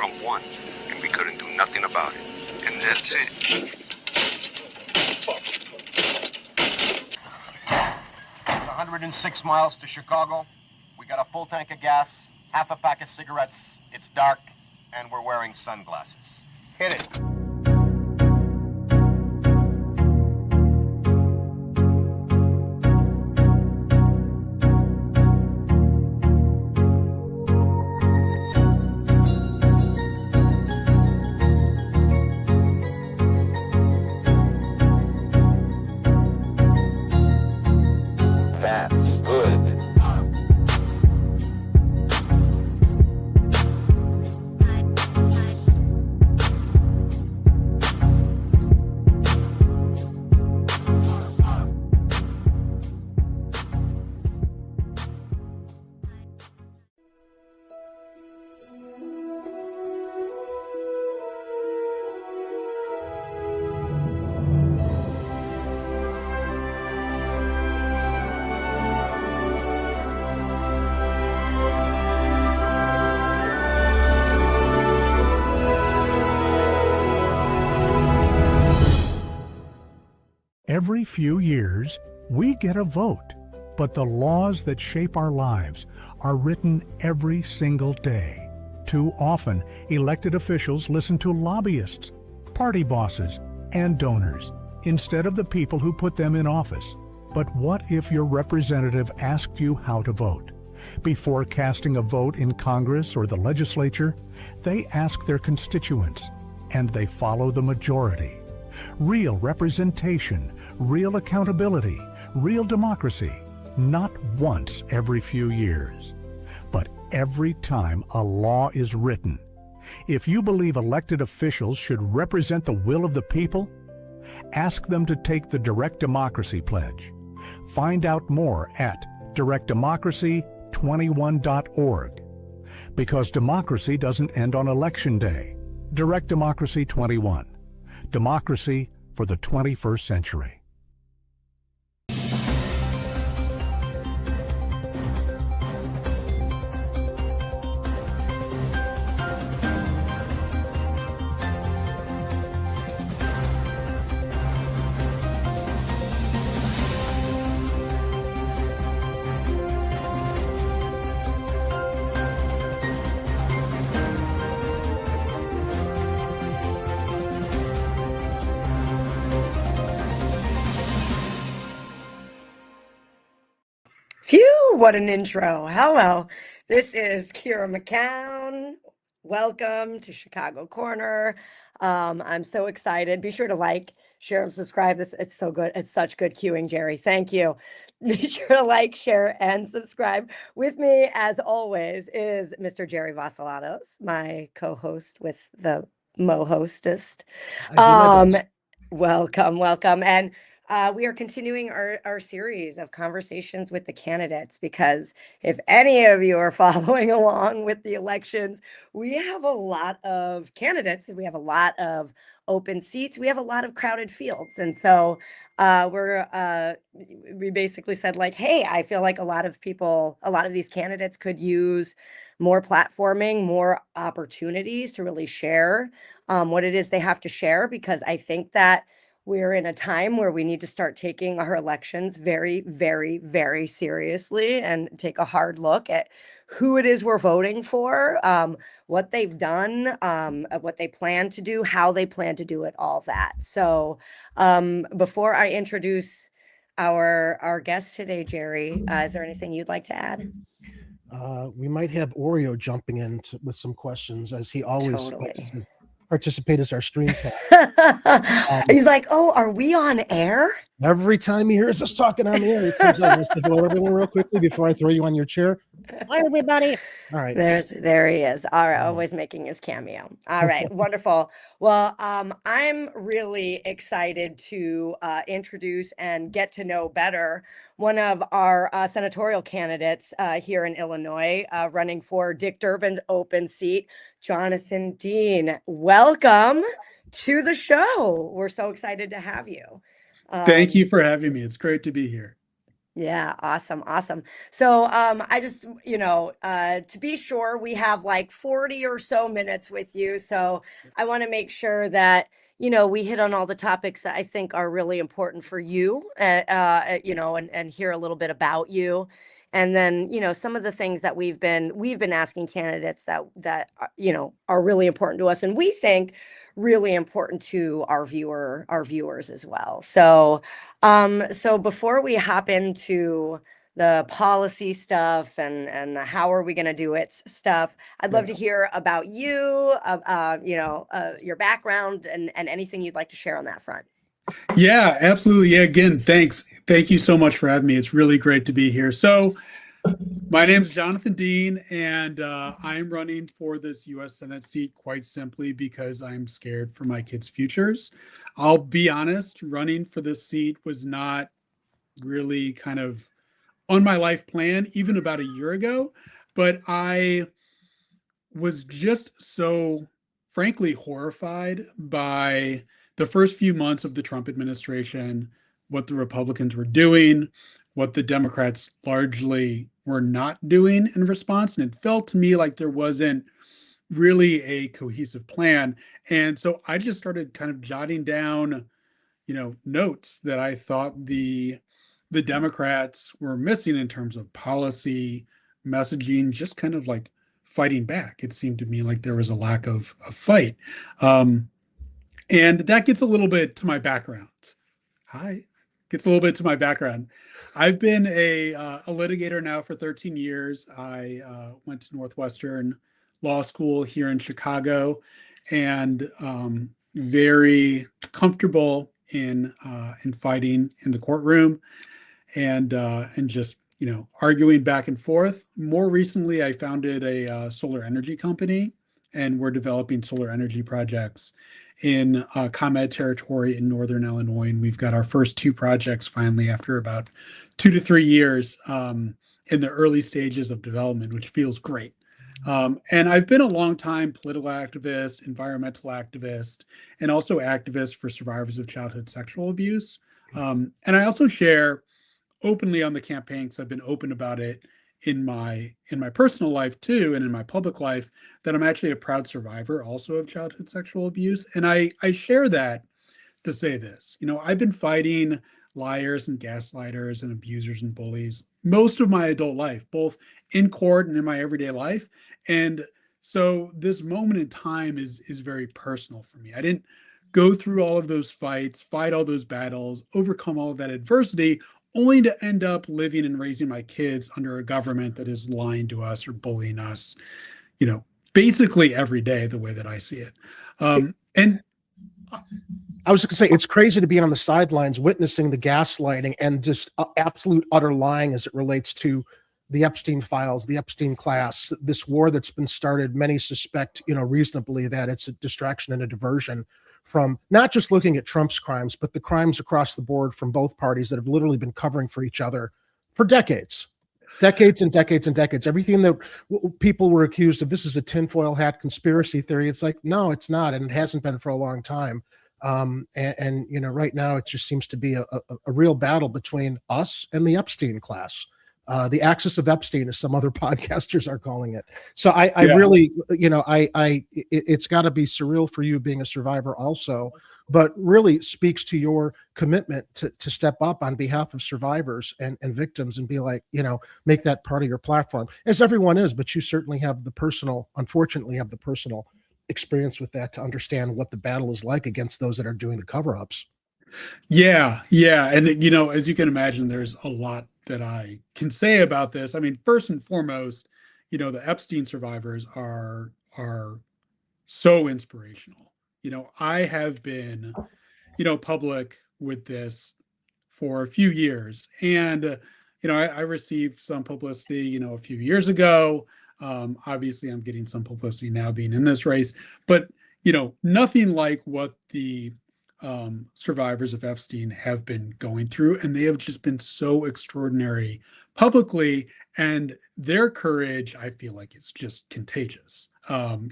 Trump won, and we couldn't do nothing about it. And that's it. It's 106 miles to Chicago. We got a full tank of gas, half a pack of cigarettes. It's dark, and we're wearing sunglasses. Hit it. Every few years, we get a vote, but the laws that shape our lives are written every single day. Too often, elected officials listen to lobbyists, party bosses, and donors instead of the people who put them in office. But what if your representative asked you how to vote? Before casting a vote in Congress or the legislature, they ask their constituents, and they follow the majority. Real representation, real accountability, real democracy, not once every few years, but every time a law is written. If you believe elected officials should represent the will of the people, ask them to take the Direct Democracy Pledge. Find out more at directdemocracy21.org. Because democracy doesn't end on Election Day. Direct Democracy 21. Democracy for the 21st century. Phew, what an intro. Hello, this is Kira McCown. Welcome to Chicago Corner. I'm so excited. Be sure to like, share, and subscribe. It's so good. It's such good cueing, Jerry. Thank you. Be sure to like, share, and subscribe. With me, as always, is Mr. Jerry Vassilatos, my co-host with the Mo-hostest. Welcome. And we are continuing our series of conversations with the candidates, because if any of you are following along with the elections, we have a lot of candidates, we have a lot of open seats, we have a lot of crowded fields. And so we basically said, like, hey, I feel like a lot of these candidates could use more platforming, more opportunities to really share what it is they have to share, because I think that we're in a time where we need to start taking our elections very, very, very seriously and take a hard look at who it is we're voting for, what they've done, what they plan to do, how they plan to do it, all that. So before I introduce our guest today, Jerry, is there anything you'd like to add? We might have Oreo jumping in with some questions, as he always Totally. Participate as our streamcast. He's like, oh, are we on air? Every time he hears us talking on the air, he comes out and says, hello, everyone, real quickly before I throw you on your chair. Hi, everybody. All right. There he is. All right. Always making his cameo. All right. Wonderful. Well, I'm really excited to introduce and get to know better one of our senatorial candidates here in Illinois, running for Dick Durbin's open seat, Jonathan Dean. Welcome to the show. We're so excited to have you. Thank you for having me. It's great to be here. Yeah, awesome, awesome. So I just, to be sure, we have like 40 or so minutes with you. So I want to make sure that, we hit on all the topics that I think are really important for you, and hear a little bit about you. And then, some of the things that we've been asking candidates that are really important to us and we think really important to our viewers as well. So before we hop into the policy stuff and the how are we going to do it stuff, I'd love to hear about you, your background and anything you'd like to share on that front. Yeah, absolutely. Yeah, again, thanks. Thank you so much for having me. It's really great to be here. So, my name's Jonathan Dean, and I'm running for this U.S. Senate seat quite simply because I'm scared for my kids' futures. I'll be honest, running for this seat was not really kind of on my life plan even about a year ago, but I was just so frankly horrified by the first few months of the Trump administration, what the Republicans were doing, what the Democrats largely were not doing in response. And it felt to me like there wasn't really a cohesive plan. And so I just started kind of jotting down, notes that I thought the Democrats were missing in terms of policy, messaging, just kind of like fighting back. It seemed to me like there was a lack of a fight. And that gets a little bit to my background. Gets a little bit to my background. I've been a litigator now for 13 years. I went to Northwestern Law School here in Chicago, and very comfortable in fighting in the courtroom, and just arguing back and forth. More recently, I founded a solar energy company, and we're developing solar energy projects in ComEd territory in Northern Illinois. And we've got our first two projects finally after about 2 to 3 years in the early stages of development, which feels great. And I've been a long time political activist, environmental activist, and also activist for survivors of childhood sexual abuse. And I also share openly on the campaign, because I've been open about it in my personal life too, and in my public life, that I'm actually a proud survivor also of childhood sexual abuse. And I share that to say this, I've been fighting liars and gaslighters and abusers and bullies most of my adult life, both in court and in my everyday life. And so this moment in time is very personal for me. I didn't go through all of those fights, fight all those battles, overcome all of that adversity, only to end up living and raising my kids under a government that is lying to us or bullying us, basically every day, the way that I see it. And I was going to say, it's crazy to be on the sidelines witnessing the gaslighting and just absolute utter lying as it relates to the Epstein files, the Epstein class, this war that's been started. Many suspect, reasonably, that it's a distraction and a diversion from not just looking at Trump's crimes, but the crimes across the board from both parties that have literally been covering for each other for decades and decades and decades. Everything that people were accused of, this is a tinfoil hat conspiracy theory. It's like, no, it's not. And it hasn't been for a long time. Right now it just seems to be a real battle between us and the Epstein class. The axis of Epstein, as some other podcasters are calling it. So I really, it's got to be surreal for you being a survivor also, but really speaks to your commitment to step up on behalf of survivors and victims and be like, make that part of your platform, as everyone is. But you certainly unfortunately have the personal experience with that to understand what the battle is like against those that are doing the cover-ups. Yeah. And, as you can imagine, there's a lot that I can say about this. I mean, first and foremost, the Epstein survivors are so inspirational. I have been, public with this for a few years, and, I received some publicity, a few years ago. Obviously, I'm getting some publicity now being in this race, but, nothing like what the survivors of Epstein have been going through, and they have just been so extraordinary publicly, and their courage, I feel like, it's just contagious. I'm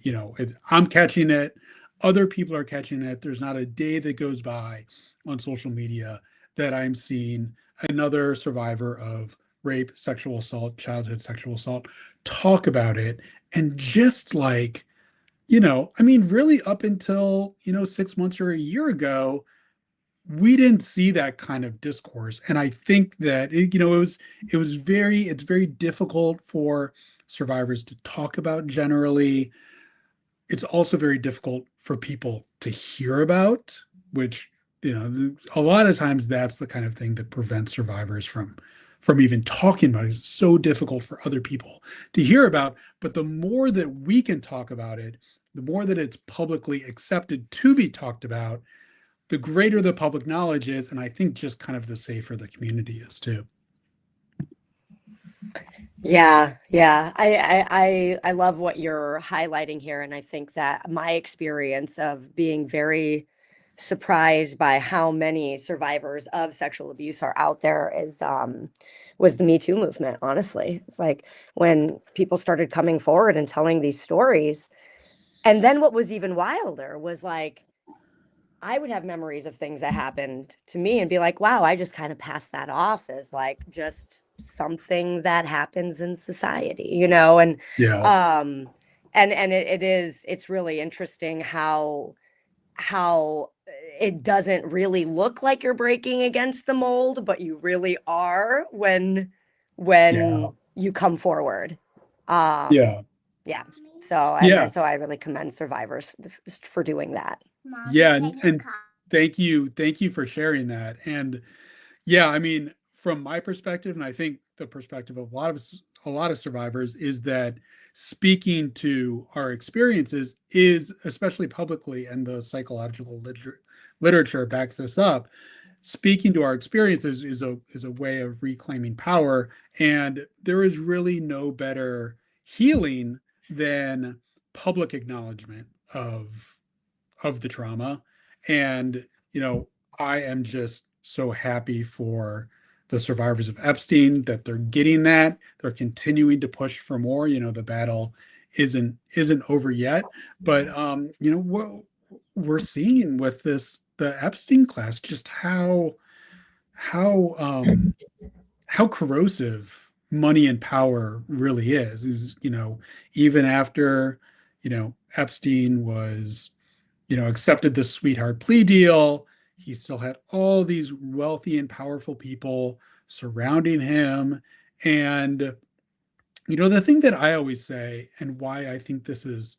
catching it, other people are catching it. There's not a day that goes by on social media that I'm seeing another survivor of rape, sexual assault, childhood sexual assault talk about it. And just like, I mean, really up until, 6 months or a year ago, we didn't see that kind of discourse. And I think that, it's very difficult for survivors to talk about generally. It's also very difficult for people to hear about, which, a lot of times that's the kind of thing that prevents survivors from even talking about it. It's so difficult for other people to hear about. But the more that we can talk about it, the more that it's publicly accepted to be talked about, the greater the public knowledge is. And I think just kind of the safer the community is too. Yeah, yeah. I love what you're highlighting here, and I think that my experience of being very surprised by how many survivors of sexual abuse are out there is was the Me Too movement, honestly. It's like when people started coming forward and telling these stories. And then what was even wilder was like I would have memories of things that happened to me and be like, wow, I just kind of passed that off as like just something that happens in society, and Yeah. it's really interesting how it doesn't really look like you're breaking against the mold, but you really are when Yeah. you come forward. Yeah. Yeah. So Yeah. and so I really commend survivors for doing that. Yeah. And thank you for sharing that. And yeah, I mean, from my perspective, and I think the perspective of a lot of survivors, is that speaking to our experiences is, especially publicly, and the psychological literature backs this up. Speaking to our experiences is a way of reclaiming power, and there is really no better healing than public acknowledgement of the trauma. And I am just so happy for the survivors of Epstein that they're getting that. They're continuing to push for more. The battle isn't over yet, but what we're seeing with the Epstein class, just how corrosive money and power really is, even after, Epstein was, accepted the sweetheart plea deal, he still had all these wealthy and powerful people surrounding him. And, the thing that I always say, and why I think this is,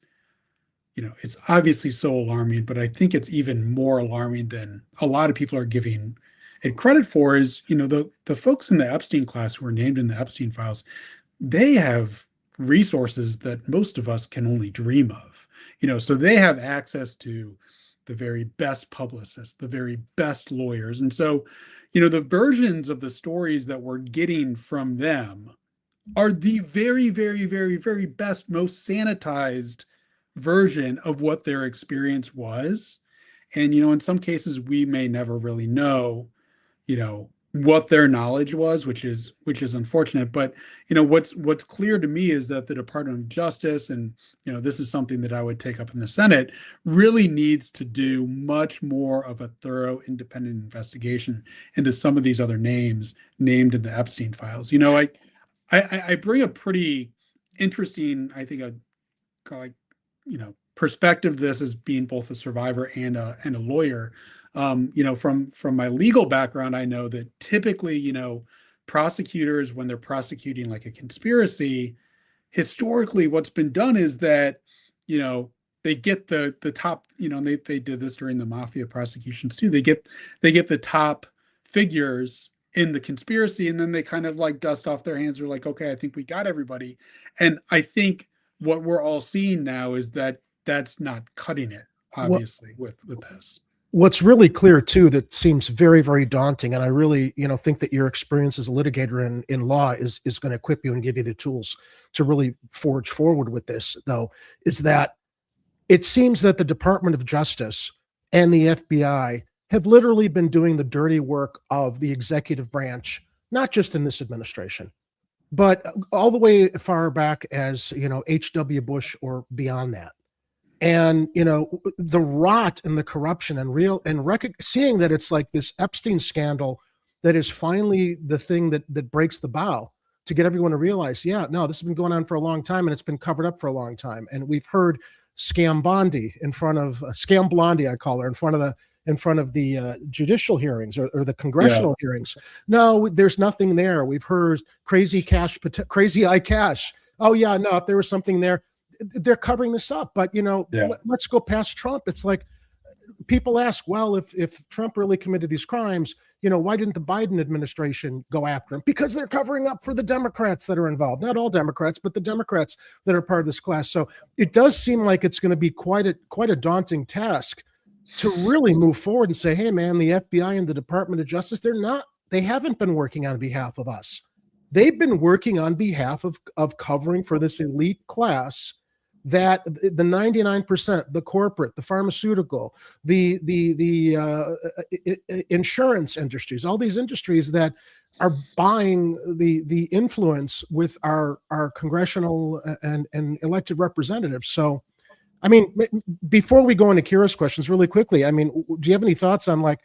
it's obviously so alarming, but I think it's even more alarming than a lot of people are giving it credit for, is, the folks in the Epstein class who are named in the Epstein files, they have resources that most of us can only dream of. So they have access to the very best publicists, the very best lawyers. And so, the versions of the stories that we're getting from them are the very, very, very, very best, most sanitized version of what their experience was. And, in some cases, we may never really know, what their knowledge was, which is unfortunate. But what's clear to me is that the Department of Justice, and this is something that I would take up in the Senate, really needs to do much more of a thorough, independent investigation into some of these other names named in the Epstein files. I bring a pretty interesting, I think, perspective to this as being both a survivor and a lawyer. From my legal background, I know that typically, prosecutors, when they're prosecuting like a conspiracy, historically, what's been done is that, they get the top, and they did this during the mafia prosecutions too. They get the top figures in the conspiracy, and then they kind of like dust off their hands. They're like, okay, I think we got everybody. And I think what we're all seeing now is that that's not cutting it, obviously, with this. What's really clear too, that seems very, very daunting, and I really, think that your experience as a litigator in law is going to equip you and give you the tools to really forge forward with this, though, is that it seems that the Department of Justice and the FBI have literally been doing the dirty work of the executive branch, not just in this administration, but all the way far back as, H.W. Bush or beyond that. And, the rot and the corruption and seeing that it's like this Epstein scandal that is finally the thing that breaks the bow to get everyone to realize, yeah, no, this has been going on for a long time and it's been covered up for a long time. And we've heard Scam Bondi in front of Scam Blondie, I call her, in front of the judicial hearings or the congressional hearings. No, there's nothing there. We've heard crazy eye cash. Oh yeah, no, if there was something there, they're covering this up. But let's go past Trump. It's like people ask, well, if Trump really committed these crimes, why didn't the Biden administration go after him? Because they're covering up for the Democrats that are involved. Not all Democrats, but the Democrats that are part of this class. So it does seem like it's going to be quite a daunting task to really move forward and say, hey, man, the FBI and the Department of Justice, they haven't been working on behalf of us. They've been working on behalf of covering for this elite class that the 99%, the corporate, the pharmaceutical, the insurance industries, all these industries that are buying the influence with our congressional and elected representatives. So, I mean, before we go into Kira's questions really quickly, I mean, do you have any thoughts on like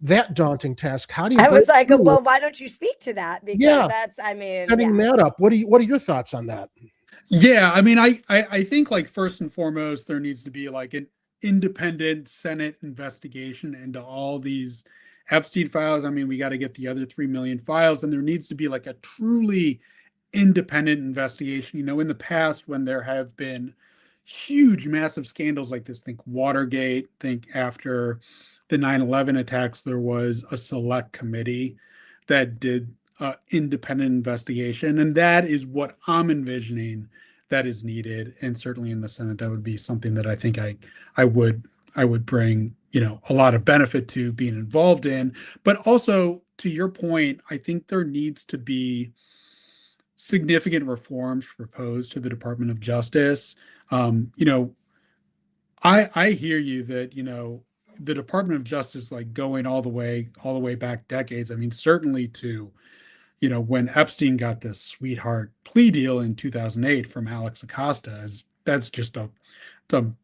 that daunting task? How do you? I was like, well, why don't you speak to that? Because setting that up. What are your thoughts on that? Yeah, I mean, I think like first and foremost, there needs to be like an independent Senate investigation into all these Epstein files. I mean, we got to get the other 3 million files, and there needs to be like a truly independent investigation. In the past, when there have been huge, massive scandals like this, think Watergate, think after the 9/11 attacks, there was a select committee that did independent investigation, and that is what I'm envisioning that is needed. And certainly in the Senate, that would be something that I think I would bring a lot of benefit to being involved in. But also, to your point, I think there needs to be significant reforms proposed to the Department of Justice. I hear you that the Department of Justice, like going all the way back decades. I mean, certainly to when Epstein got this sweetheart plea deal in 2008 from Alex Acosta, that's just a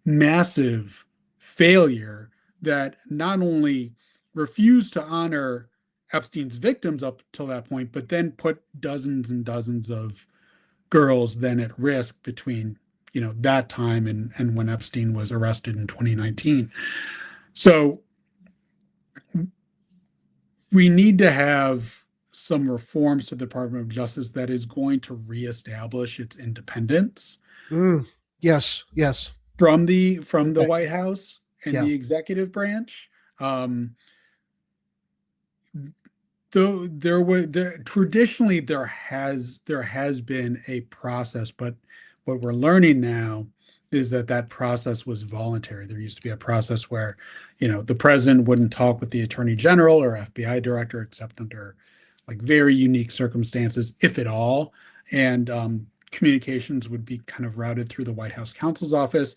massive failure that not only refused to honor Epstein's victims up till that point, but then put dozens and dozens of girls then at risk between that time and when Epstein was arrested in 2019. So we need to have some reforms to the Department of Justice that is going to reestablish its independence. Yes. From the White House and the executive branch. Though traditionally there has been a process, but what we're learning now is that process was voluntary. There used to be a process where, the president wouldn't talk with the attorney general or FBI director except under like very unique circumstances, if at all. And communications would be kind of routed through the White House counsel's office.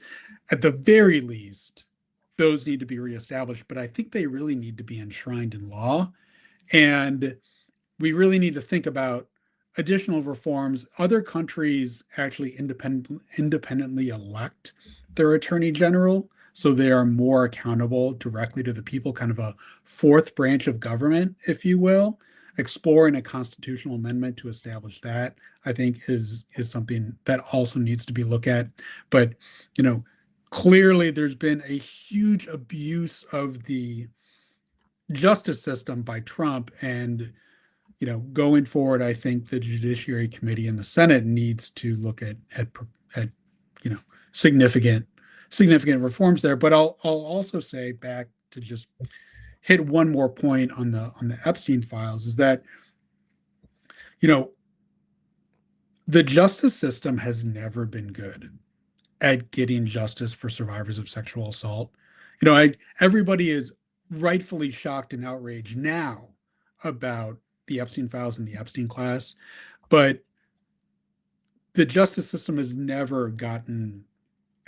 At the very least, those need to be reestablished, but I think they really need to be enshrined in law. And we really need to think about additional reforms. Other countries actually independently elect their attorney general, so they are more accountable directly to the people, kind of a fourth branch of government, if you will. Exploring a constitutional amendment to establish that, I think, is something that also needs to be looked at. But clearly there's been a huge abuse of the justice system by Trump, and going forward, I think the Judiciary Committee in the Senate needs to look at significant reforms there. But I'll also say, back to just hit one more point on the Epstein files, is that the justice system has never been good at getting justice for survivors of sexual assault. Everybody is rightfully shocked and outraged now about the Epstein files and the Epstein class, but the justice system has never gotten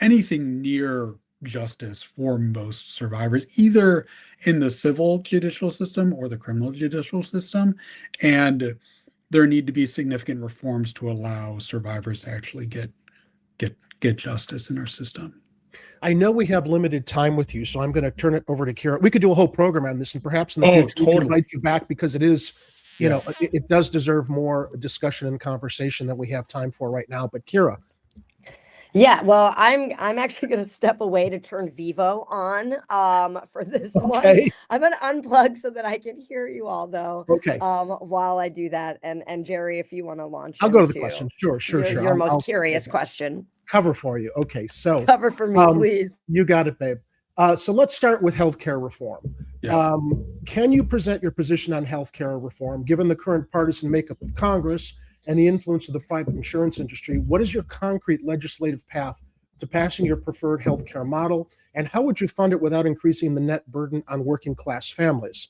anything near justice for most survivors, either in the civil judicial system or the criminal judicial system. And there need to be significant reforms to allow survivors to actually get justice in our system. I know we have limited time with you, so I'm going to turn it over to Kira. We could do a whole program on this, and perhaps in the future we can invite you back, because it is, you know, it does deserve more discussion and conversation than we have time for right now. But Kira. Yeah, well, I'm actually going to step away to turn Vivo on for this one. I'm going to unplug so that I can hear you all, though. Okay. While I do that, and Jerry, if you want to launch, I'll go to the question. Sure. Your most curious question. Cover for you. Okay, so cover for me, please. You got it, babe. So let's start with healthcare reform. Yeah. Can you present your position on healthcare reform, given the current partisan makeup of Congress and the influence of the private insurance industry? What is your concrete legislative path to passing your preferred healthcare model, and how would you fund it without increasing the net burden on working class families?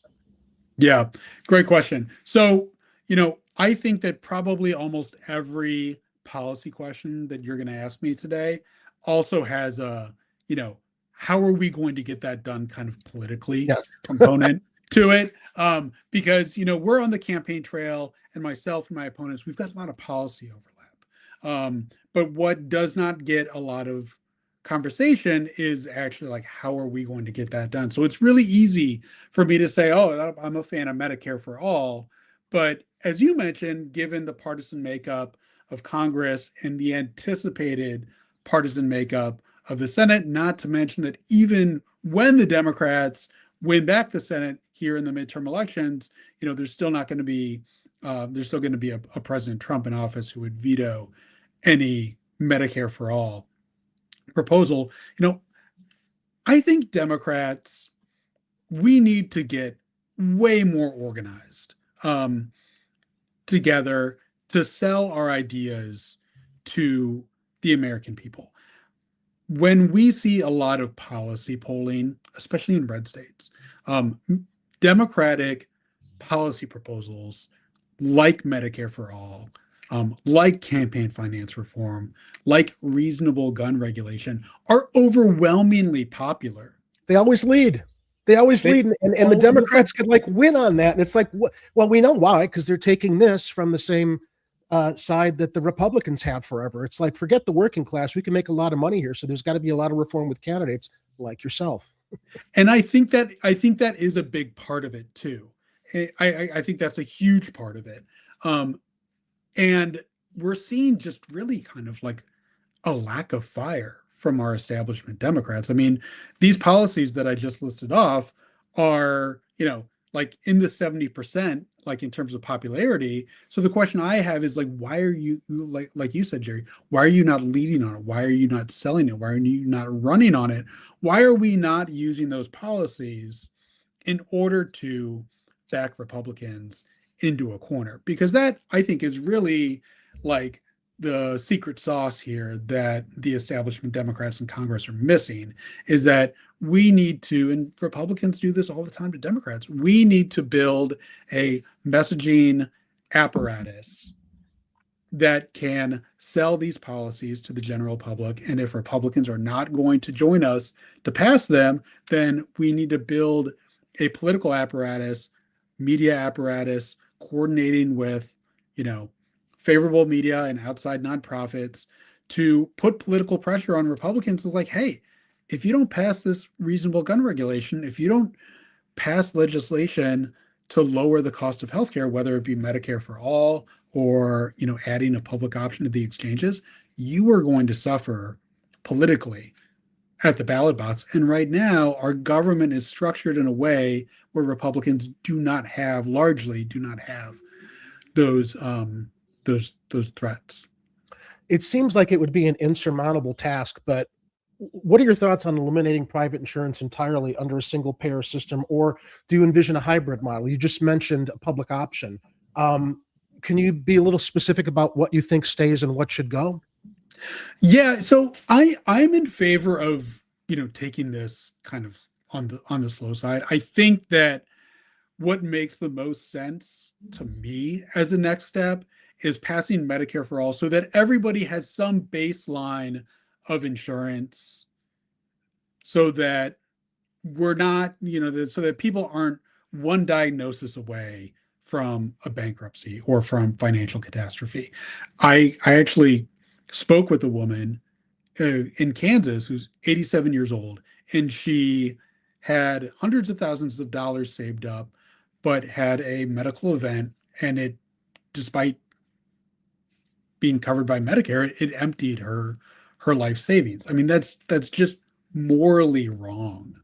Yeah, great question. So, you know, I think that probably almost every policy question that you're going to ask me today also has a, you know, how are we going to get that done kind of politically component to it? Because, you know, we're on the campaign trail, and myself and my opponents, we've got a lot of policy overlap. But what does not get a lot of conversation is actually like, how are we going to get that done? So it's really easy for me to say, oh, I'm a fan of Medicare for all. But as you mentioned, given the partisan makeup of Congress and the anticipated partisan makeup of the Senate, not to mention that even when the Democrats win back the Senate here in the midterm elections, you know, there's still going to be a President Trump in office who would veto any Medicare for all proposal. You know, I think Democrats, we need to get way more organized together to sell our ideas to the American people. When we see a lot of policy polling, especially in red states, Democratic policy proposals like Medicare for all, like campaign finance reform, like reasonable gun regulation are overwhelmingly popular. They always lead. And the Democrats could like win on that. And it's like, well, we know why, because they're taking this from the same side that the Republicans have forever. It's like, forget the working class. We can make a lot of money here. So there's got to be a lot of reform with candidates like yourself. And I think that is a big part of it too. I think that's a huge part of it. And we're seeing just really kind of like a lack of fire from our establishment Democrats. I mean, these policies that I just listed off are, you know, like in the 70%, like in terms of popularity. So the question I have is like, why are you, like you said, Jerry, why are you not leading on it? Why are you not selling it? Why are you not running on it? Why are we not using those policies in order to back Republicans into a corner? Because that, I think, is really like the secret sauce here that the establishment Democrats in Congress are missing, is that we need to, and Republicans do this all the time to Democrats, we need to build a messaging apparatus that can sell these policies to the general public. And if Republicans are not going to join us to pass them, then we need to build a political apparatus, media apparatus, coordinating with, you know, favorable media and outside nonprofits to put political pressure on Republicans. Like, hey, if you don't pass this reasonable gun regulation, if you don't pass legislation to lower the cost of healthcare, whether it be Medicare for all or, you know, adding a public option to the exchanges, you are going to suffer politically at the ballot box. And right now, our government is structured in a way where Republicans largely do not have those threats. It seems like it would be an insurmountable task, but what are your thoughts on eliminating private insurance entirely under a single payer system, or do you envision a hybrid model? You just mentioned a public option. Can you be a little specific about what you think stays and what should go? Yeah, so I'm in favor of, you know, taking this kind of on the slow side. I think that what makes the most sense to me as a next step is passing Medicare for all, so that everybody has some baseline of insurance, so that we're not, you know, so that people aren't one diagnosis away from a bankruptcy or from financial catastrophe. I actually spoke with a woman in Kansas who's 87 years old, and she had hundreds of thousands of dollars saved up, but had a medical event, and it, despite being covered by Medicare, it emptied her life savings. I mean, that's just morally wrong.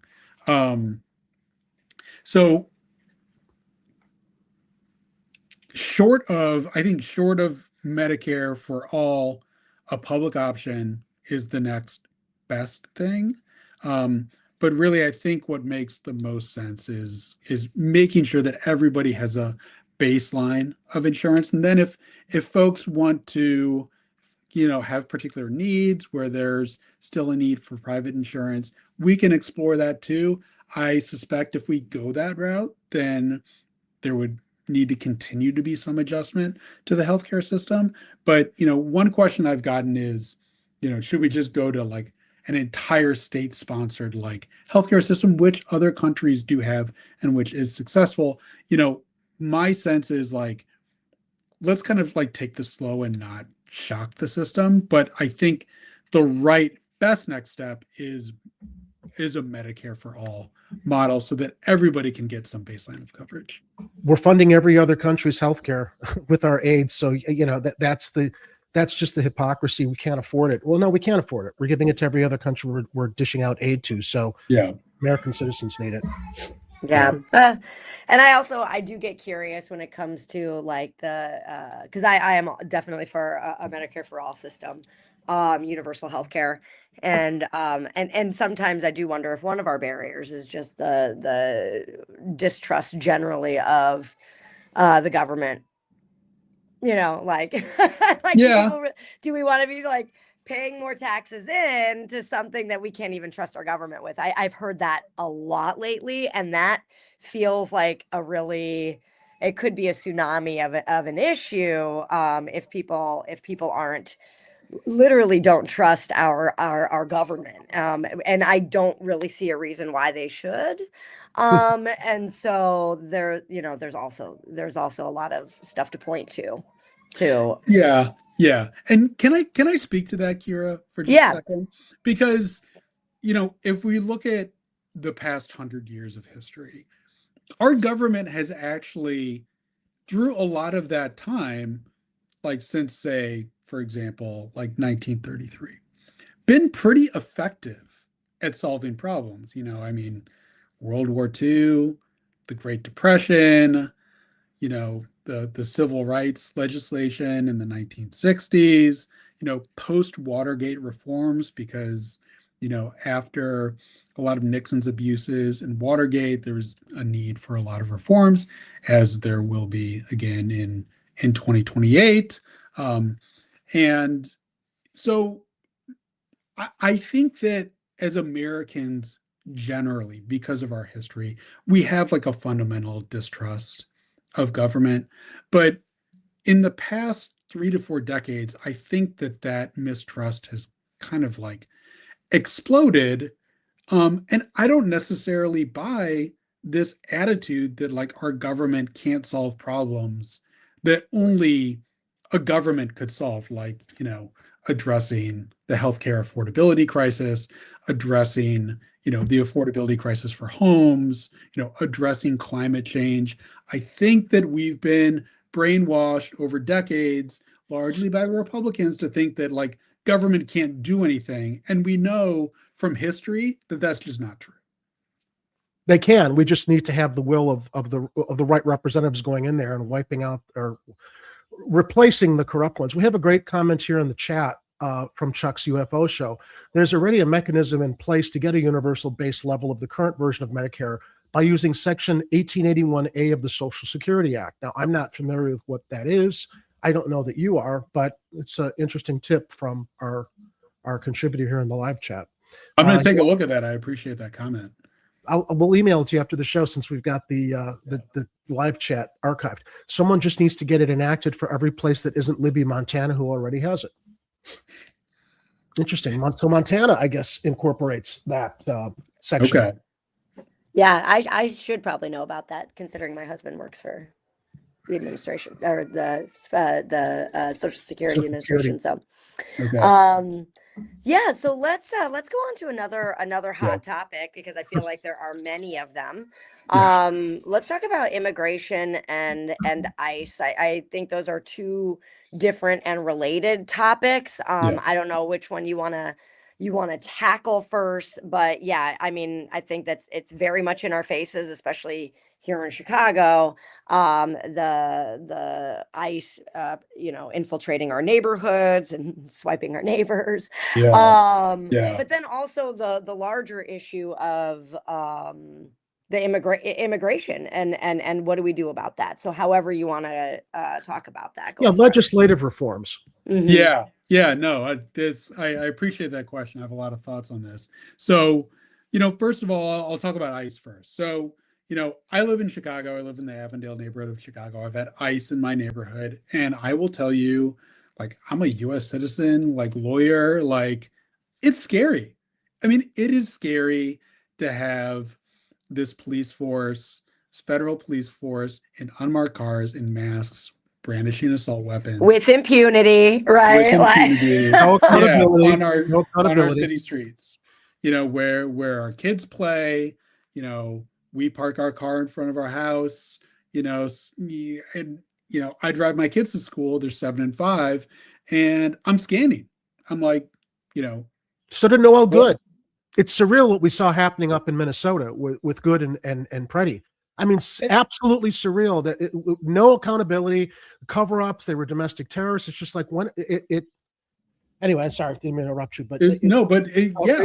So short of Medicare for all, a public option is the next best thing. But really, I think what makes the most sense is making sure that everybody has a baseline of insurance. And then if folks want to, have particular needs where there's still a need for private insurance, we can explore that too. I suspect if we go that route, then there would need to continue to be some adjustment to the healthcare system. But, one question I've gotten is, should we just go to like an entire state-sponsored like healthcare system, which other countries do have and which is successful? My sense is like, let's kind of like take this slow and not shock the system. But I think the best next step is a Medicare for all model so that everybody can get some baseline of coverage. We're funding every other country's healthcare with our aid. So, that's just the hypocrisy. We can't afford it. Well, no, we can't afford it. We're giving it to every other country we're dishing out aid to. So yeah, American citizens need it. Yeah. And I do get curious when it comes to like because I am definitely for a Medicare for all system, universal healthcare. And sometimes I do wonder if one of our barriers is just the distrust generally of the government. Like yeah, do we want to be like paying more taxes in to something that we can't even trust our government with? I've heard that a lot lately, and that feels like it could be a tsunami of an issue if people aren't literally don't trust our government, and I don't really see a reason why they should. And so there's also a lot of stuff to point to. Yeah. And can I speak to that, Kira, for just a second? Because, if we look at the past 100 years of history, our government has actually, through a lot of that time, like since, say, for example, like 1933, been pretty effective at solving problems. I mean, World War II, the Great Depression, the civil rights legislation in the 1960s, post Watergate reforms, because, after a lot of Nixon's abuses and Watergate, there was a need for a lot of reforms, as there will be again in 2028. And so I think that as Americans generally, because of our history, we have like a fundamental distrust of government. But in the past 3 to 4 decades, I think that mistrust has kind of like exploded. And I don't necessarily buy this attitude that like our government can't solve problems that only a government could solve, like, addressing the healthcare affordability crisis, addressing, the affordability crisis for homes, addressing climate change. I think that we've been brainwashed over decades, largely by Republicans, to think that like government can't do anything. And we know from history that that's just not true. They can. We just need to have the will of the right representatives going in there and wiping out or replacing the corrupt ones. We have a great comment here in the chat from Chuck's UFO show. There's already a mechanism in place to get a universal base level of the current version of Medicare by using Section 1881A of the Social Security Act. Now, I'm not familiar with what that is. I don't know that you are, but it's an interesting tip from our contributor here in the live chat. I'm going to take a look at that. I appreciate that comment. We'll email it to you after the show, since we've got the live chat archived. Someone just needs to get it enacted for every place that isn't Libby, Montana, who already has it. Interesting. So Montana, I guess, incorporates that section. Okay. Yeah, I should probably know about that, considering my husband works for the administration or the Social Security Administration. So, Okay. Yeah, so let's go on to another Yeah. hot topic because I feel like there are many of them. Yeah. Let's talk about immigration and ICE. I think those are two different and related topics. Yeah. I don't know which one you want to tackle first, but yeah, I mean, I think it's very much in our faces, especially here in Chicago. The ICE, infiltrating our neighborhoods and swiping our neighbors. Yeah. Yeah. But then also the larger issue of the immigration and what do we do about that? So however you want to talk about that, go Yeah, for it. legislative reforms. Mhm. Yeah. Yeah. No, I appreciate that question. I have a lot of thoughts on this. So, first of all, I'll talk about ICE first. So, I live in Chicago. I live in the Avondale neighborhood of Chicago. I've had ICE in my neighborhood. And I will tell you, like, I'm a US citizen, like, lawyer, like, it's scary. I mean, it is scary to have this police force, this federal police force, in unmarked cars in masks, brandishing assault weapons With impunity, with right? Like, impunity, No accountability. on our No accountability. city streets. Where our kids play. We park our car in front of our house. And I drive my kids to school. They're 7 and 5, and I'm scanning. I'm like, So to Noel Good, it's surreal what we saw happening up in Minnesota with Good and Preddy. I mean, absolutely surreal that no accountability, cover-ups. They were domestic terrorists. It's just like when it. Anyway, sorry, didn't mean to interrupt you, but I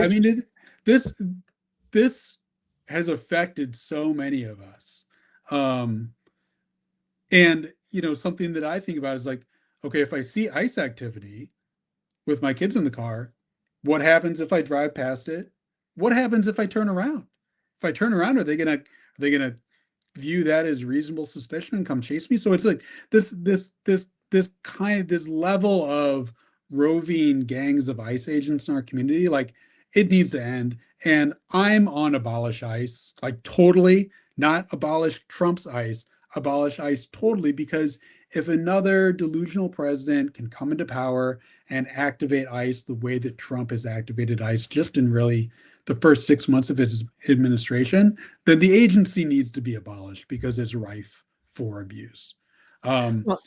mean, this has affected so many of us. And something that I think about is like, okay, if I see ICE activity with my kids in the car, what happens if I drive past it? What happens if I turn around? If I turn around, are they gonna view that as reasonable suspicion and come chase me? So it's like this level of roving gangs of ICE agents in our community, like, it needs to end. And I'm on abolish ICE, like, totally, not abolish Trump's ICE, abolish ICE totally, because if another delusional president can come into power and activate ICE the way that Trump has activated ICE just in really the first 6 months of his administration, then the agency needs to be abolished because it's rife for abuse. Well,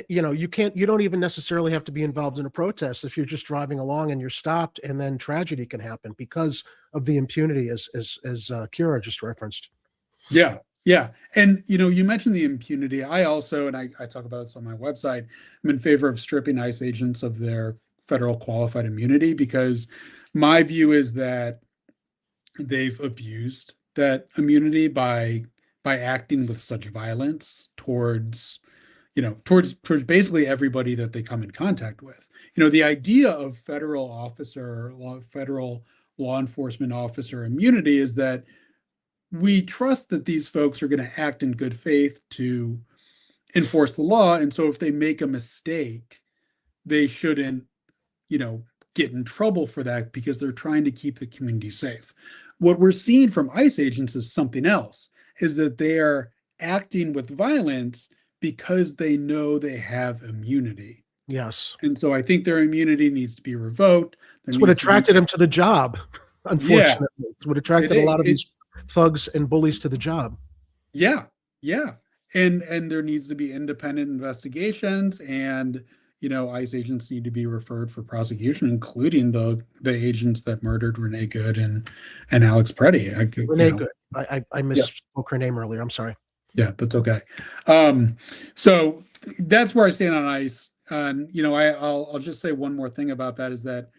you don't even necessarily have to be involved in a protest if you're just driving along and you're stopped, and then tragedy can happen because of the impunity, as Kira just referenced. Yeah. Yeah. And, you mentioned the impunity. I also, and I talk about this on my website, I'm in favor of stripping ICE agents of their federal qualified immunity, because my view is that they've abused that immunity by acting with such violence towards basically everybody that they come in contact with. The idea of federal law enforcement officer immunity is that we trust that these folks are going to act in good faith to enforce the law. And so if they make a mistake, they shouldn't, get in trouble for that because they're trying to keep the community safe. What we're seeing from ICE agents is something else, is that they are acting with violence because they know they have immunity. Yes. And so I think their immunity needs to be revoked. That's what attracted him to the job, unfortunately. Yeah. It's what attracted a lot of these thugs and bullies to the job. Yeah. Yeah. And there needs to be independent investigations, and ICE agents need to be referred for prosecution, including the agents that murdered Renee Good and Alex Preddy. Renee Good. I misspoke her name earlier. I'm sorry. Yeah, that's okay. So that's where I stand on ICE. And I'll just say one more thing about that, is that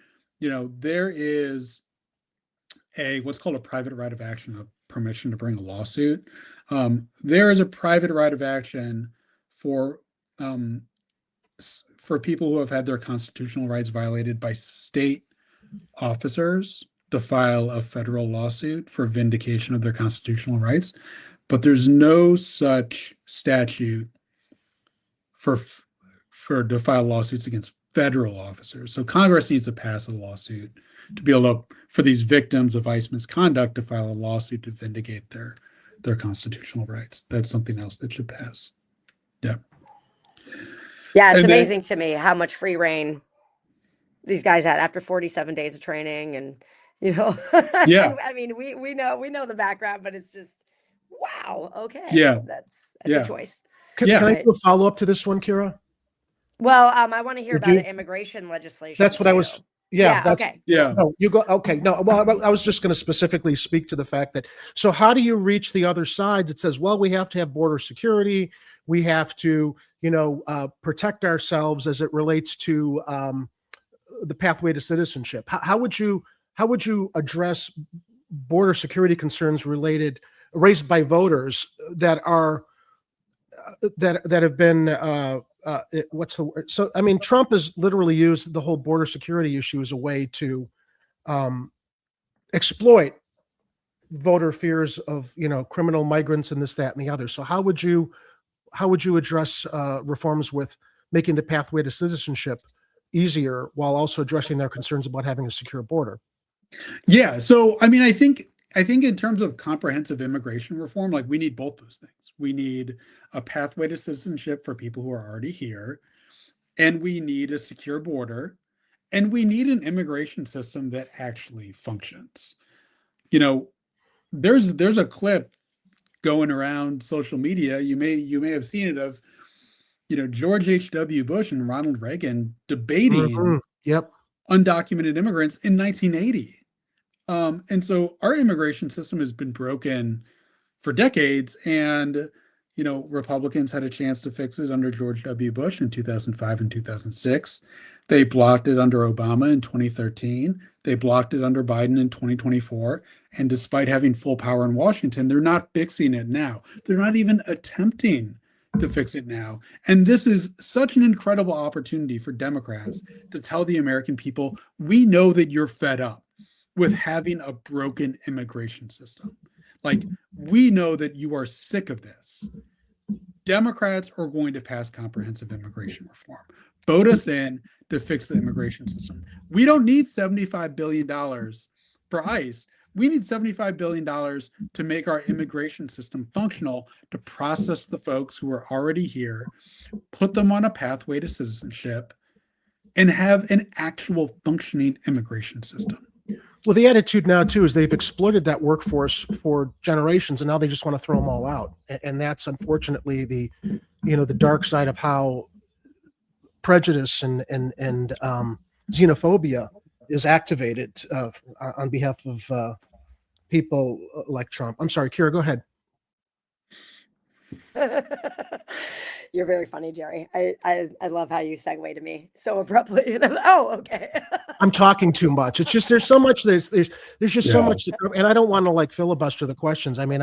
there is what's called a private right of action, a permission to bring a lawsuit. There is a private right of action for people who have had their constitutional rights violated by state officers to file a federal lawsuit for vindication of their constitutional rights. But there's no such statute for to file lawsuits against federal officers. So Congress needs to pass a lawsuit to be able to, for these victims of ICE misconduct, to file a lawsuit to vindicate their constitutional rights. That's something else that should pass. Yeah. Yeah, it's amazing to me how much free reign these guys had after 47 days of training, and Yeah. and, I mean, we know the background, but it's just wow. Okay, Yeah. that's Yeah. a choice. Can Yeah. I Right. do a follow up to this one, Kira? Well, I want to hear Would about you- an immigration legislation. That's what I was. too. Yeah. That's, Okay. Yeah. No, you go. Okay. No. Well, I was just going to specifically speak to the fact that. So, how do you reach the other side that says, "Well, we have to have border security. We have to, protect ourselves as it relates to the pathway to citizenship." How would you address border security concerns raised by voters that are that have been what's the word? So, I mean, Trump has literally used the whole border security issue as a way to exploit voter fears of criminal migrants and this, that, and the other. So, how would you address reforms with making the pathway to citizenship easier while also addressing their concerns about having a secure border? Yeah. So, I mean, I think in terms of comprehensive immigration reform, like we need both those things. We need a pathway to citizenship for people who are already here, and we need a secure border, and we need an immigration system that actually functions. There's a clip going around social media. You may have seen it of, George H.W. Bush and Ronald Reagan debating Yep. undocumented immigrants in 1980. And so our immigration system has been broken for decades, and Republicans had a chance to fix it under George W. Bush in 2005 and 2006. They blocked it under Obama in 2013. They blocked it under Biden in 2024. And despite having full power in Washington, they're not fixing it now. They're not even attempting to fix it now. And this is such an incredible opportunity for Democrats to tell the American people, we know that you're fed up with having a broken immigration system. Like, we know that you are sick of this. Democrats are going to pass comprehensive immigration reform. Vote us in to fix the immigration system. We don't need $75 billion for ICE. We need $75 billion to make our immigration system functional, to process the folks who are already here, put them on a pathway to citizenship, and have an actual functioning immigration system. Well, the attitude now too is they've exploited that workforce for generations, and now they just want to throw them all out. And that's unfortunately the dark side of how prejudice and xenophobia is activated on behalf of people like Trump. I'm sorry, Kira, go ahead. You're very funny, Jerry. I love how you segue to me so abruptly. Oh, okay. I'm talking too much. It's just there's so much there's just so much to cover, and I don't want to filibuster the questions. I mean,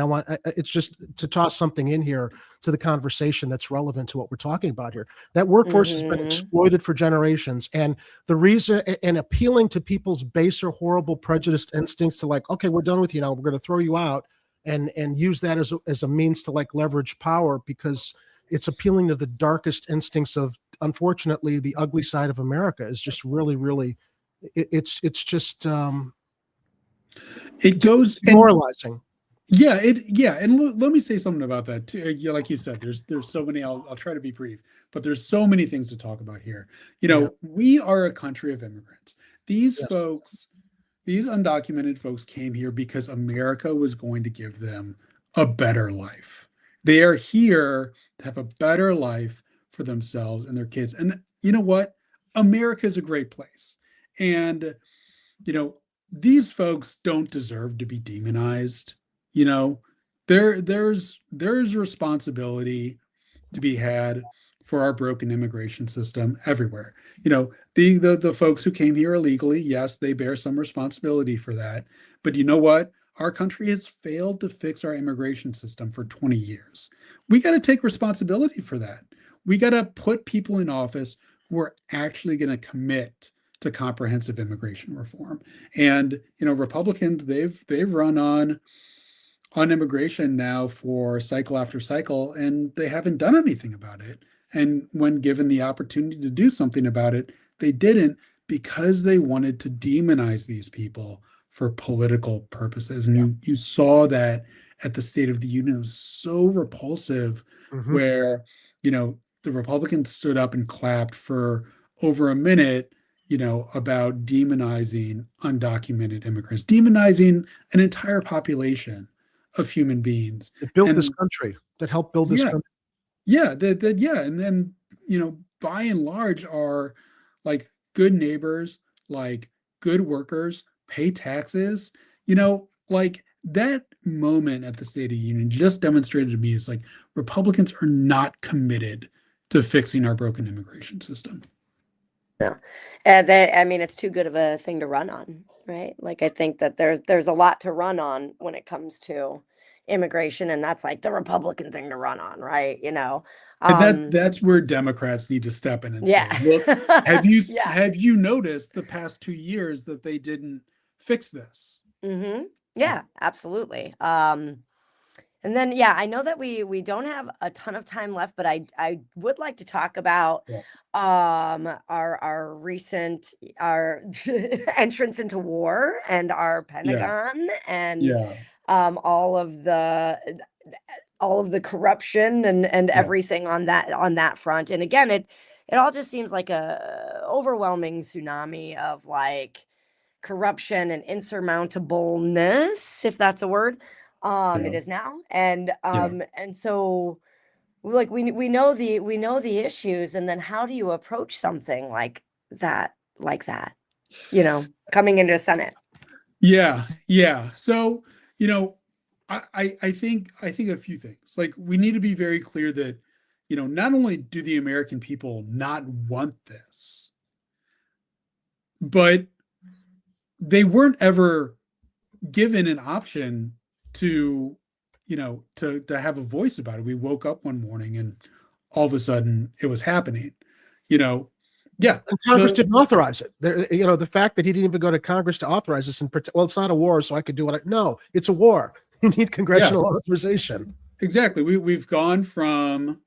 it's just to toss something in here to the conversation that's relevant to what we're talking about here. That workforce has been exploited for generations, and the reason and appealing to people's base or horrible prejudiced instincts to okay, we're done with you now. We're going to throw you out, and use that as a means to leverage power, because it's appealing to the darkest instincts of, unfortunately, the ugly side of America is just really, really, it's just it goes demoralizing. And let me say something about that too. Like you said, there's so many. I'll try to be brief, but there's so many things to talk about here. We are a country of immigrants. These folks, these undocumented folks, came here because America was going to give them a better life. They are here to have a better life for themselves and their kids. And you know what? America is a great place. And, these folks don't deserve to be demonized. There's responsibility to be had for our broken immigration system everywhere. The folks who came here illegally, yes, they bear some responsibility for that. But you know what? Our country has failed to fix our immigration system for 20 years. We got to take responsibility for that. We got to put people in office who are actually going to commit to comprehensive immigration reform. And, Republicans, they've run on immigration now for cycle after cycle, and they haven't done anything about it. And when given the opportunity to do something about it, they didn't, because they wanted to demonize these people for political purposes. And you saw that at the State of the Union. It was so repulsive, where, the Republicans stood up and clapped for over a minute, about demonizing undocumented immigrants, demonizing an entire population of human beings That built this and country, that helped build this yeah, country. yeah, and then by and large are like good neighbors, like good workers, pay taxes, like that moment at the State of the Union just demonstrated to me is like Republicans are not committed to fixing our broken immigration system. No. I mean, it's too good of a thing to run on, right? Like, I think that there's a lot to run on when it comes to immigration, and that's like the Republican thing to run on, right? And that's where Democrats need to step in and say, Yeah. look, have you Yeah. have you noticed the past 2 years that they didn't fix this? Yeah, absolutely. And then, yeah, I know that we don't have a ton of time left, but I would like to talk about Yeah. our recent our entrance into war and our Pentagon and Yeah. all of the corruption and Yeah. everything on that front. And again, it all just seems like a overwhelming tsunami of like corruption and insurmountableness, if that's a word. It Yeah. is now. And Yeah. and so like we know the issues, and then how do you approach something like that, coming into the Senate? Yeah. So, I think a few things. Like we need to be very clear that, not only do the American people not want this, but they weren't ever given an option to, to have a voice about it. We woke up one morning and all of a sudden it was happening, Yeah. And Congress didn't authorize it. The fact that he didn't even go to Congress to authorize this and well, it's not a war, so I could do what no, it's a war. You need congressional authorization. Exactly. We've gone from,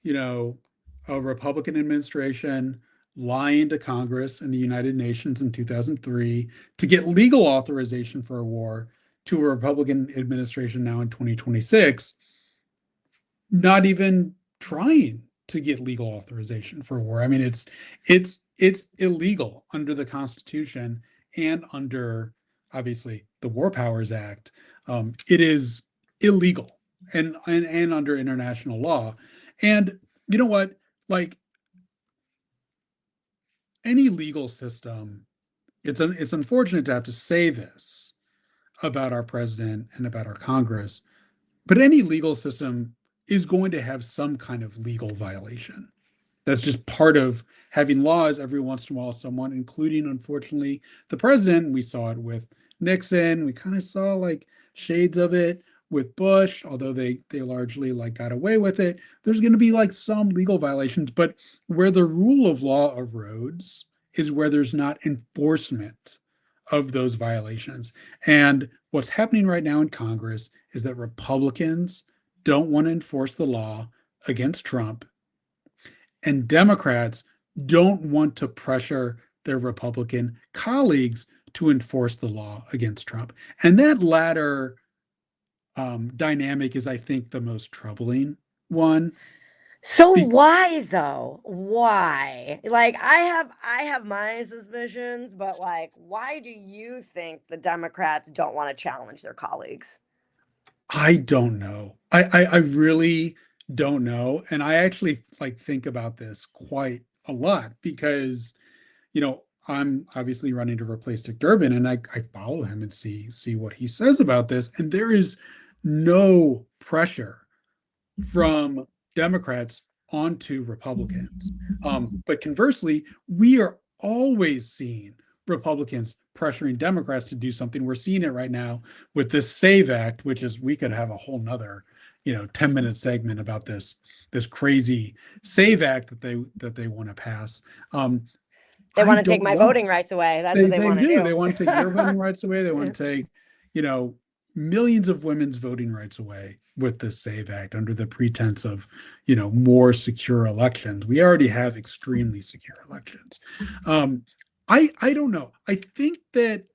a Republican administration lying to Congress and the United Nations in 2003 to get legal authorization for a war to a Republican administration now in 2026, not even trying to get legal authorization for war. I mean, it's illegal under the Constitution and under obviously the War Powers Act. It is illegal and under international law. And you know what? Like any legal system, it's unfortunate to have to say this about our president and about our Congress, but any legal system is going to have some kind of legal violation. That's just part of having laws. Every once in a while, someone, including, unfortunately, the president, we saw it with Nixon. We kind of saw like shades of it with Bush, although they largely like got away with it. There's going to be like some legal violations, but where the rule of law erodes is where there's not enforcement of those violations. And what's happening right now in Congress is that Republicans don't want to enforce the law against Trump, and Democrats don't want to pressure their Republican colleagues to enforce the law against Trump. And that latter dynamic is, I think, the most troubling one. So why though? Why? Like I have my suspicions, but like why do you think the Democrats don't want to challenge their colleagues? I don't know. I really don't know. And I actually like think about this quite a lot because, I'm obviously running to replace Dick Durbin, and I follow him and see what he says about this. And there is no pressure from Democrats onto Republicans. But conversely, we are always seeing Republicans pressuring Democrats to do something. We're seeing it right now with this SAVE Act, which is, we could have a whole nother, 10-minute segment about this crazy SAVE Act that they want to pass. They want to take my voting rights away. That's what they want to do. They want to take your voting rights away. They want to take, millions of women's voting rights away with the SAVE Act under the pretense of, more secure elections. We already have extremely secure elections. I don't know. I think that,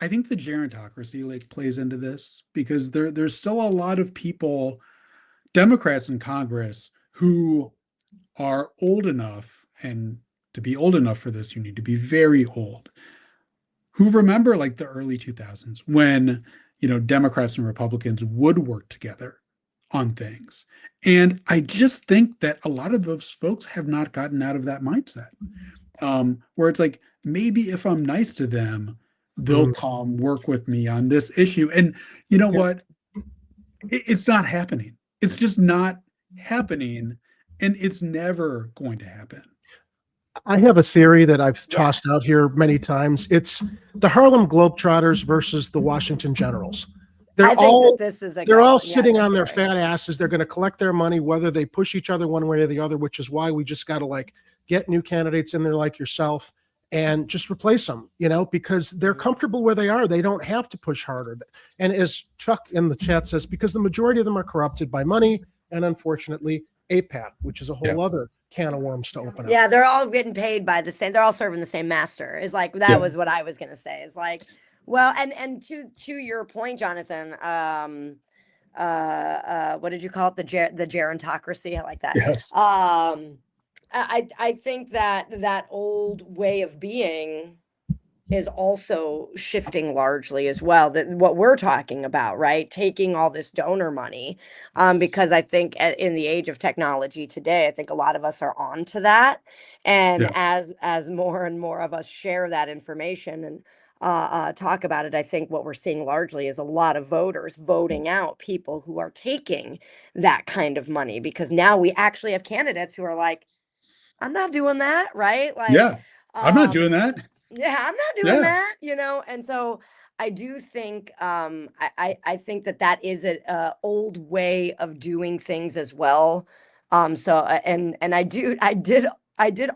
I think the gerontocracy like plays into this because there's still a lot of people, Democrats in Congress, who are old enough and to be old enough for this, you need to be very old. Who remember like the early 2000s when, Democrats and Republicans would work together on things. And I just think that a lot of those folks have not gotten out of that mindset. Where it's like, maybe if I'm nice to them, they'll come work with me on this issue. And you know what? It's not happening. It's just not happening. And it's never going to happen. I have a theory that I've tossed out here many times. It's the Harlem Globetrotters versus the Washington Generals. They're all sitting on their fat asses. They're going to collect their money, whether they push each other one way or the other, which is why we just got to like get new candidates in there like yourself and just replace them, because they're comfortable where they are. They don't have to push harder. And as Chuck in the chat says, because the majority of them are corrupted by money and unfortunately APAC, which is a whole other can of worms to open up. Yeah, they're all getting paid by the same. They're all serving the same master. Is like that was what I was gonna say. Is like, well, and to your point, Jonathan. What did you call it? The gerontocracy. I like that. Yes. I think that old way of being is also shifting largely as well, that what we're talking about, right? Taking all this donor money, because I think in the age of technology today, I think a lot of us are on to that. And as more and more of us share that information and talk about it, I think what we're seeing largely is a lot of voters voting out people who are taking that kind of money, because now we actually have candidates who are like, I'm not doing that, right? Like, I'm not doing that. Yeah, I'm not doing that, and so I do think I think that is an old way of doing things as well. So and I did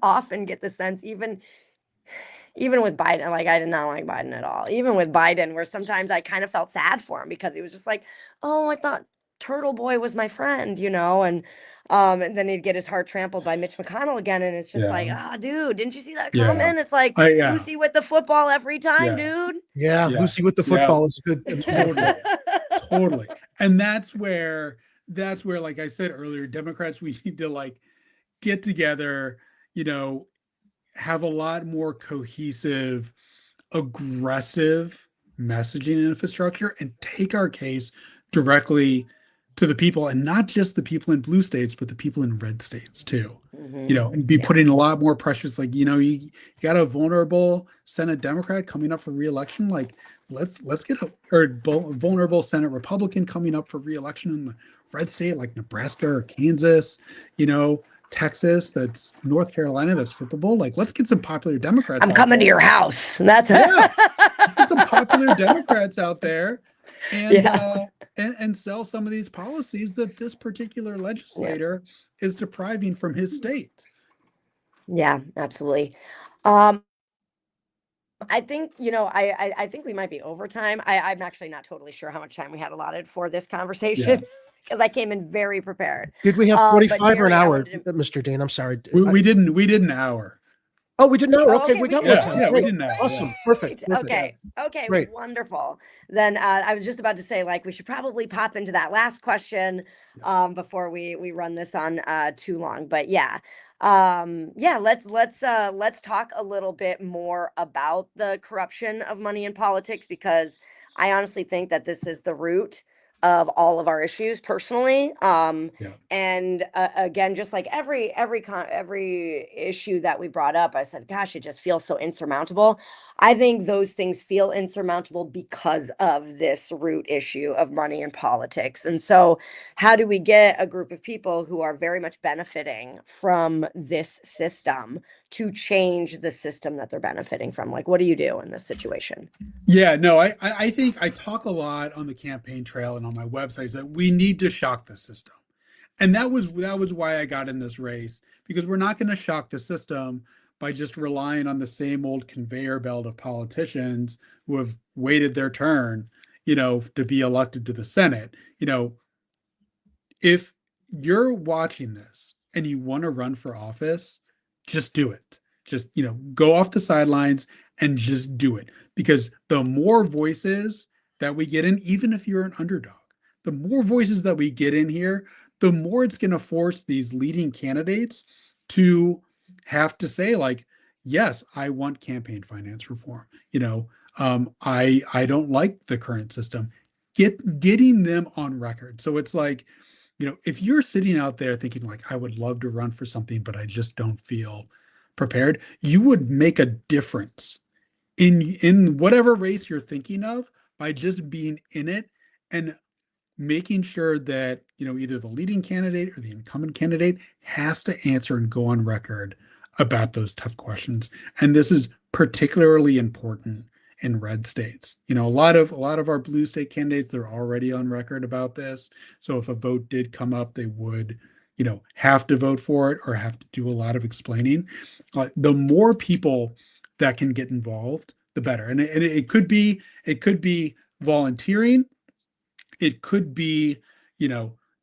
often get the sense, even with Biden, like I did not like Biden at all. Even with Biden, where sometimes I kind of felt sad for him because he was just like, oh, I thought Turtle Boy was my friend, and then he'd get his heart trampled by Mitch McConnell again, and it's just like, dude, didn't you see that comment? It's like Lucy with the football every time, dude. Yeah, Lucy with the football is good. Totally. And that's where, like I said earlier, Democrats, we need to like get together, have a lot more cohesive, aggressive messaging infrastructure and take our case directly to the people, and not just the people in blue states, but the people in red states too. And be putting a lot more pressures. Like, you got a vulnerable Senate Democrat coming up for re-election. Like, let's get a vulnerable Senate Republican coming up for re-election in a red state like Nebraska or Kansas, Texas, that's North Carolina, that's flippable. Like, let's get some popular Democrats. I'm coming to your house. That's let's get some popular Democrats out there. And sell some of these policies that this particular legislator is depriving from his state. Yeah, absolutely. I think, I think we might be over time. I'm actually not totally sure how much time we had allotted for this conversation because I came in very prepared. Did we have 45 or an hour, Mr. Dean? I'm sorry. We did an hour. Oh, we did an hour. Okay, we got more time. Yeah, we did an hour. Awesome. Perfect. Okay. Great. Wonderful. Then I was just about to say, like, we should probably pop into that last question before we run this on too long. But let's talk a little bit more about the corruption of money in politics, because I honestly think that this is the root of all of our issues personally. And again, just like every issue that we brought up, I said, gosh, it just feels so insurmountable. I think those things feel insurmountable because of this root issue of money in politics. And so how do we get a group of people who are very much benefiting from this system to change the system that they're benefiting from? Like, what do you do in this situation? Yeah, no, I think I talk a lot on the campaign trail and on my websites that we need to shock the system. And that was why I got in this race, because we're not going to shock the system by just relying on the same old conveyor belt of politicians who have waited their turn, to be elected to the Senate. If you're watching this and you want to run for office, just do it. Just, go off the sidelines and just do it. Because the more voices that we get in, even if you're an underdog, the more voices that we get in here, the more it's going to force these leading candidates to have to say, like, yes, I want campaign finance reform. I don't like the current system. Getting them on record. So it's like, if you're sitting out there thinking like, I would love to run for something, but I just don't feel prepared, you would make a difference in whatever race you're thinking of by just being in it and making sure that, either the leading candidate or the incumbent candidate has to answer and go on record about those tough questions. And this is particularly important in red states. A lot of our blue state candidates, they're already on record about this. So if a vote did come up, they would, have to vote for it or have to do a lot of explaining. The more people that can get involved, the better. And it could be volunteering. It could be,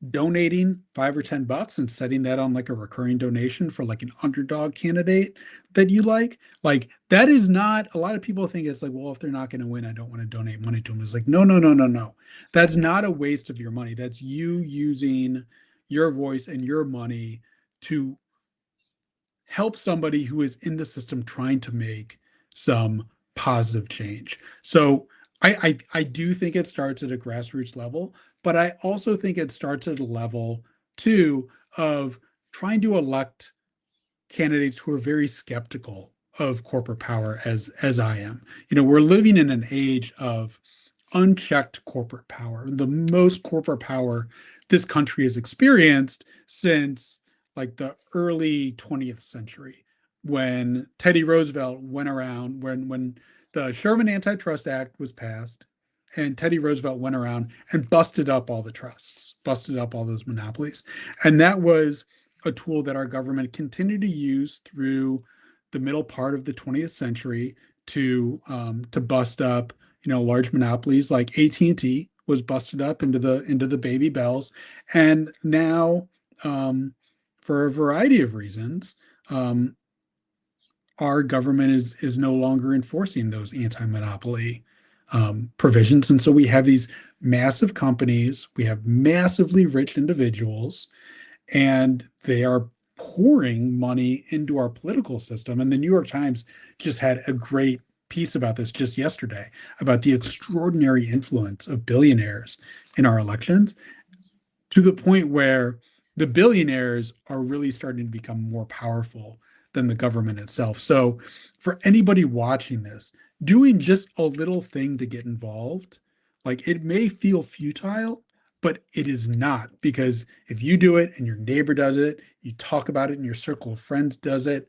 donating $5 or $10 and setting that on like a recurring donation for like an underdog candidate that you like. Like, that is not, a lot of people think it's like, well, if they're not going to win, I don't want to donate money to them. It's like, no. That's not a waste of your money. That's you using your voice and your money to help somebody who is in the system trying to make some positive change. So I do think it starts at a grassroots level, but I also think it starts at a level too of trying to elect candidates who are very skeptical of corporate power as I am. We're living in an age of unchecked corporate power, the most corporate power this country has experienced since like the early 20th century, when Teddy Roosevelt went around, when the Sherman Antitrust Act was passed, and Teddy Roosevelt went around and busted up all the trusts, busted up all those monopolies. And that was a tool that our government continued to use through the middle part of the 20th century to bust up, large monopolies. Like AT&T was busted up into the baby bells. And now, for a variety of reasons, our government is no longer enforcing those anti-monopoly provisions. And so we have these massive companies, we have massively rich individuals, and they are pouring money into our political system. And the New York Times just had a great piece about this just yesterday, about the extraordinary influence of billionaires in our elections, to the point where the billionaires are really starting to become more powerful than the government itself. So for anybody watching this, doing just a little thing to get involved, like, it may feel futile, but it is not, because if you do it and your neighbor does it, you talk about it and your circle of friends does it,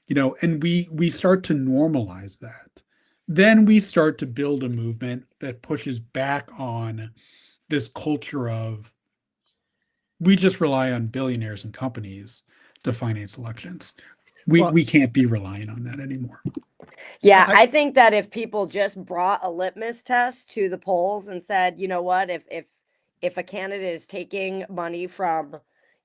and we start to normalize that, then we start to build a movement that pushes back on this culture of, we just rely on billionaires and companies to finance elections. We can't be relying on that anymore. Yeah, I think that if people just brought a litmus test to the polls and said, you know what, if a candidate is taking money from,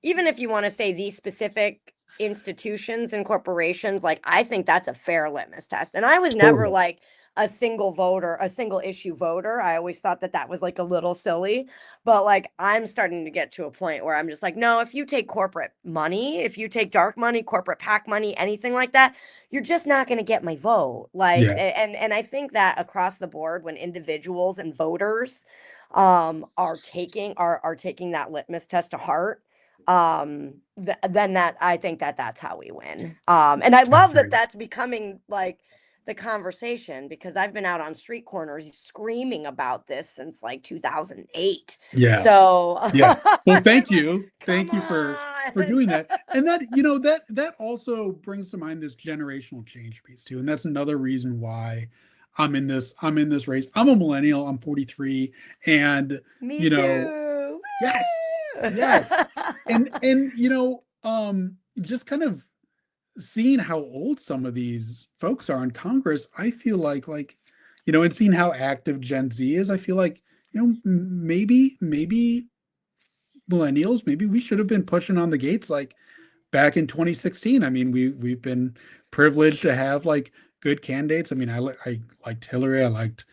even if you want to say these specific institutions and corporations, like, I think that's a fair litmus test. And I was never Totally. like a single issue voter. I always thought that was like a little silly, but like, I'm starting to get to a point where I'm just like, no, if you take corporate money, if you take dark money, corporate PAC money, anything like that, you're just not going to get my vote. Like, Yeah. and I think that across the board, when individuals and voters are taking that litmus test to heart, then I think that's how we win. And I love that that's becoming like the conversation, because I've been out on street corners screaming about this since like 2008. Yeah. So Yeah. Well, thank like, you. Thank you for doing that. And that, that also brings to mind this generational change piece too. And that's another reason why I'm in this race. I'm a millennial, I'm 43, and Me too. yes. And just kind of seeing how old some of these folks are in Congress, I feel like, and seeing how active Gen Z is, I feel like, maybe millennials, maybe we should have been pushing on the gates like back in 2016. I mean, we've been privileged to have like good candidates. I mean, I liked Hillary. I liked,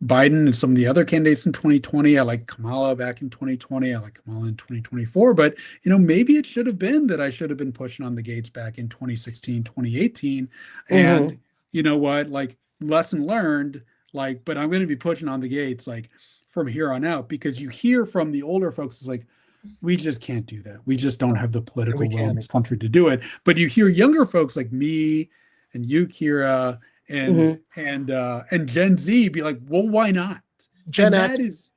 Biden and some of the other candidates in 2020. I like Kamala back in 2020. I like Kamala in 2024. But, maybe it should have been that I should have been pushing on the gates back in 2016, 2018. And you know what? Like, lesson learned, but I'm going to be pushing on the gates, from here on out, because you hear from the older folks, it's like, we just can't do that. We just don't have the political will in this country to do it. But you hear younger folks like me and you, Kira, and Gen Z be like, well, why not? Gen X.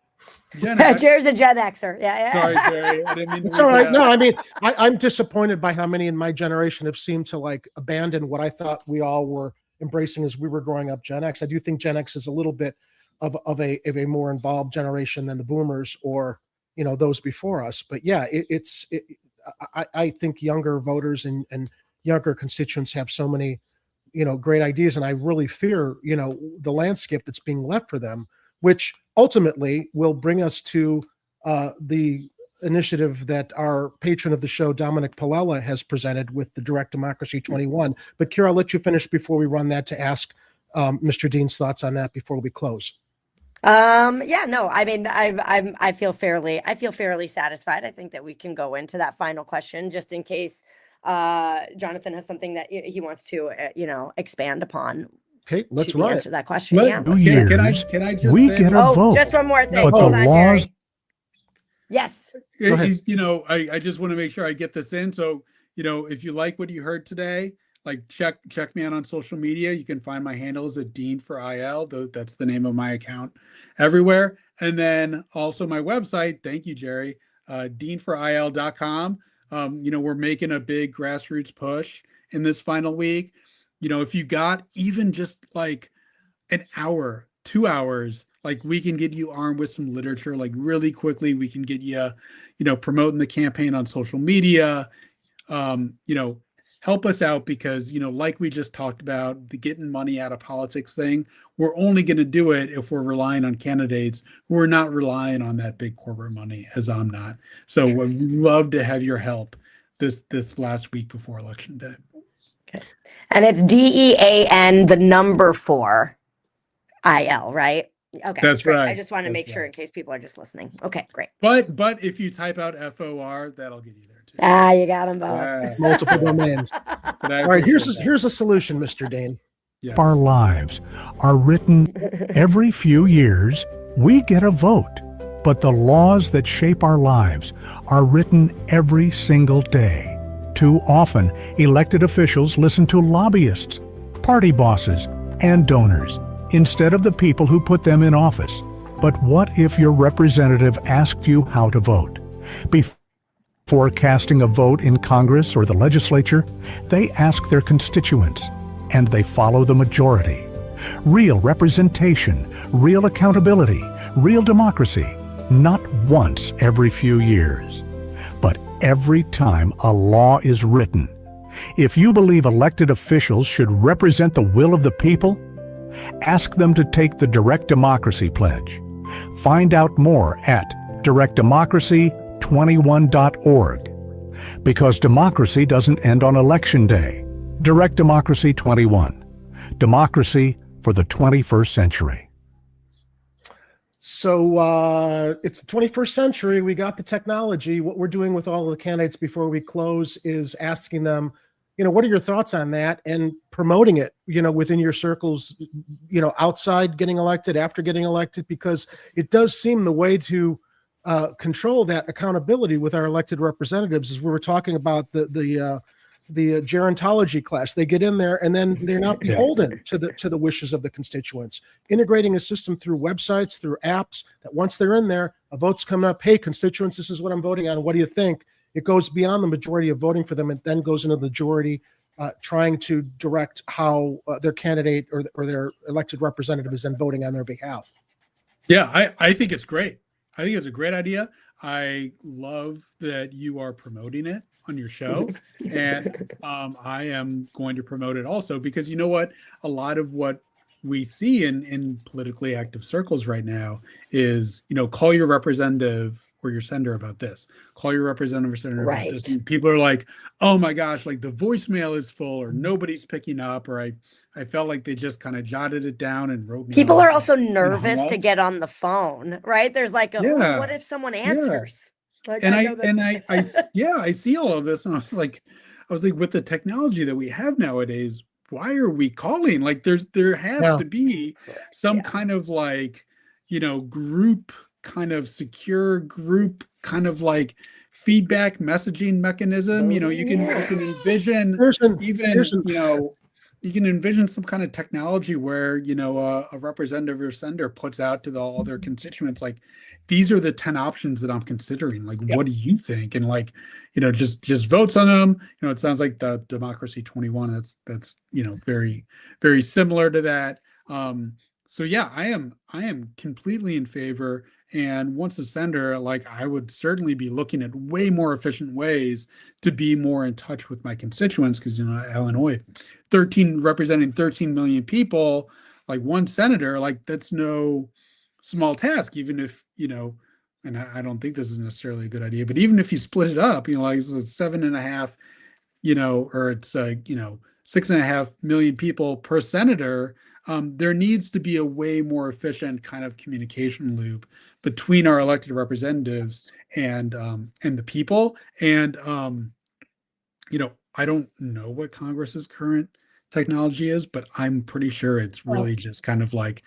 Jared's a Gen Xer. Yeah. Sorry, Jerry. I didn't mean to It's all right. No, I mean, I'm disappointed by how many in my generation have seemed to abandon what I thought we all were embracing as we were growing up, Gen X. I do think Gen X is a little bit of a more involved generation than the boomers or those before us. But yeah, I think younger voters and younger constituents have so many great ideas, and I really fear the landscape that's being left for them, which ultimately will bring us to the initiative that our patron of the show, Dominick Palella, has presented with the Direct Democracy 21. But Kira, I'll let you finish before we run that to ask Mr. Dean's thoughts on that before we close. Yeah, no, I mean, I feel fairly satisfied. I think that we can go into that final question just in case Jonathan has something that he wants to, expand upon. Okay, let's run answer that question. Let, Yeah. 2 years, can I just we say- get a vote. Just one more thing. But Hold the on, laws. Jerry. Yes. Go ahead. I just want to make sure I get this in. So, if you like what you heard today, check me out on social media. You can find my handles at Dean for IL. That's the name of my account everywhere. And then also my website. Thank you, Jerry. deanforil.com. We're making a big grassroots push in this final week. If you got even just an hour, 2 hours, we can get you armed with some literature, really quickly. We can get you, promoting the campaign on social media, help us out because, like we just talked about, the getting money out of politics thing, we're only going to do it if we're relying on candidates who are not relying on that big corporate money, as I'm not. So we'd love to have your help this last week before Election Day. Okay. And it's DEAN, the number 4 IL, right? Okay. That's great. right. I just want to That's make sure right. in case people are just listening. Okay, great. But if you type out FOR, that'll get you there too. You got them both. Yeah. Multiple domains. But I All right, appreciate that. here's a solution, Mr. Dean. Yes. Our lives are written every few years. We get a vote, but the laws that shape our lives are written every single day. Too often, elected officials listen to lobbyists, party bosses, and donors instead of the people who put them in office. But what if your representative asked you how to vote? Before casting a vote in Congress or the legislature, they ask their constituents, and they follow the majority. Real representation, real accountability, real democracy, not once every few years, but every time a law is written. If you believe elected officials should represent the will of the people, ask them to take the Direct Democracy Pledge. Find out more at directdemocracy21.org. Because democracy doesn't end on Election Day. Direct Democracy 21. Democracy for the 21st century. So it's the 21st century. We got the technology. What we're doing with all of the candidates before we close is asking them, what are your thoughts on that, and promoting it, within your circles, outside getting elected, after getting elected, because it does seem the way to control that accountability with our elected representatives, as we were talking about the gerontology class. They get in there and then they're not beholden to the wishes of the constituents. Integrating a system through websites, through apps, that once they're in there, a vote's coming up. Hey, constituents, this is what I'm voting on. What do you think? It goes beyond the majority of voting for them and then goes into the majority trying to direct how their candidate or their elected representative is then voting on their behalf. Yeah, I think it's great. I think it's a great idea. I love that you are promoting it on your show. And I am going to promote it also because you know what? A lot of what we see in politically active circles right now is, call your representative or your sender about this. Call your representative or senator about this. Right. And people are like, oh my gosh, like the voicemail is full, or nobody's picking up, or I felt like they just kind of jotted it down and wrote me. People off are also and hung nervous up. to get on the phone, right? There's like a, Yeah. "Ooh, what if someone answers?" Like, And know that- I see all of this, and I was like, with the technology that we have nowadays, why are we calling? Like, there has to be some kind of like, group kind of secure group kind of like feedback messaging mechanism. You can envision you can envision some kind of technology where a representative or sender puts out to all their constituents like, these are the 10 options that I'm considering. Like, what do you think? And like, just votes on them. It sounds like the Democracy 21. That's very, very similar to that. So yeah, I am completely in favor. And once a sender, like, I would certainly be looking at way more efficient ways to be more in touch with my constituents, because Illinois, representing 13 million people, like one senator, like that's no small task, even if, and I don't think this is necessarily a good idea, but even if you split it up, like it's 7.5, or it's 6.5 million people per senator, there needs to be a way more efficient kind of communication loop between our elected representatives and the people. And I don't know what Congress's current technology is, but I'm pretty sure it's really just kind of like,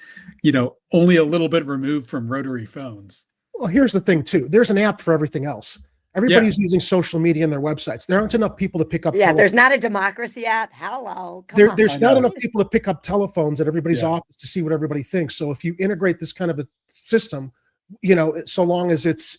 only a little bit removed from rotary phones. Well, here's the thing too. There's an app for everything else. Everybody's using social media in their websites. There aren't enough people to pick up. Yeah, there's not a democracy app. Hello. There's not enough people to pick up telephones at everybody's office to see what everybody thinks. So if you integrate this kind of a system, so long as it's,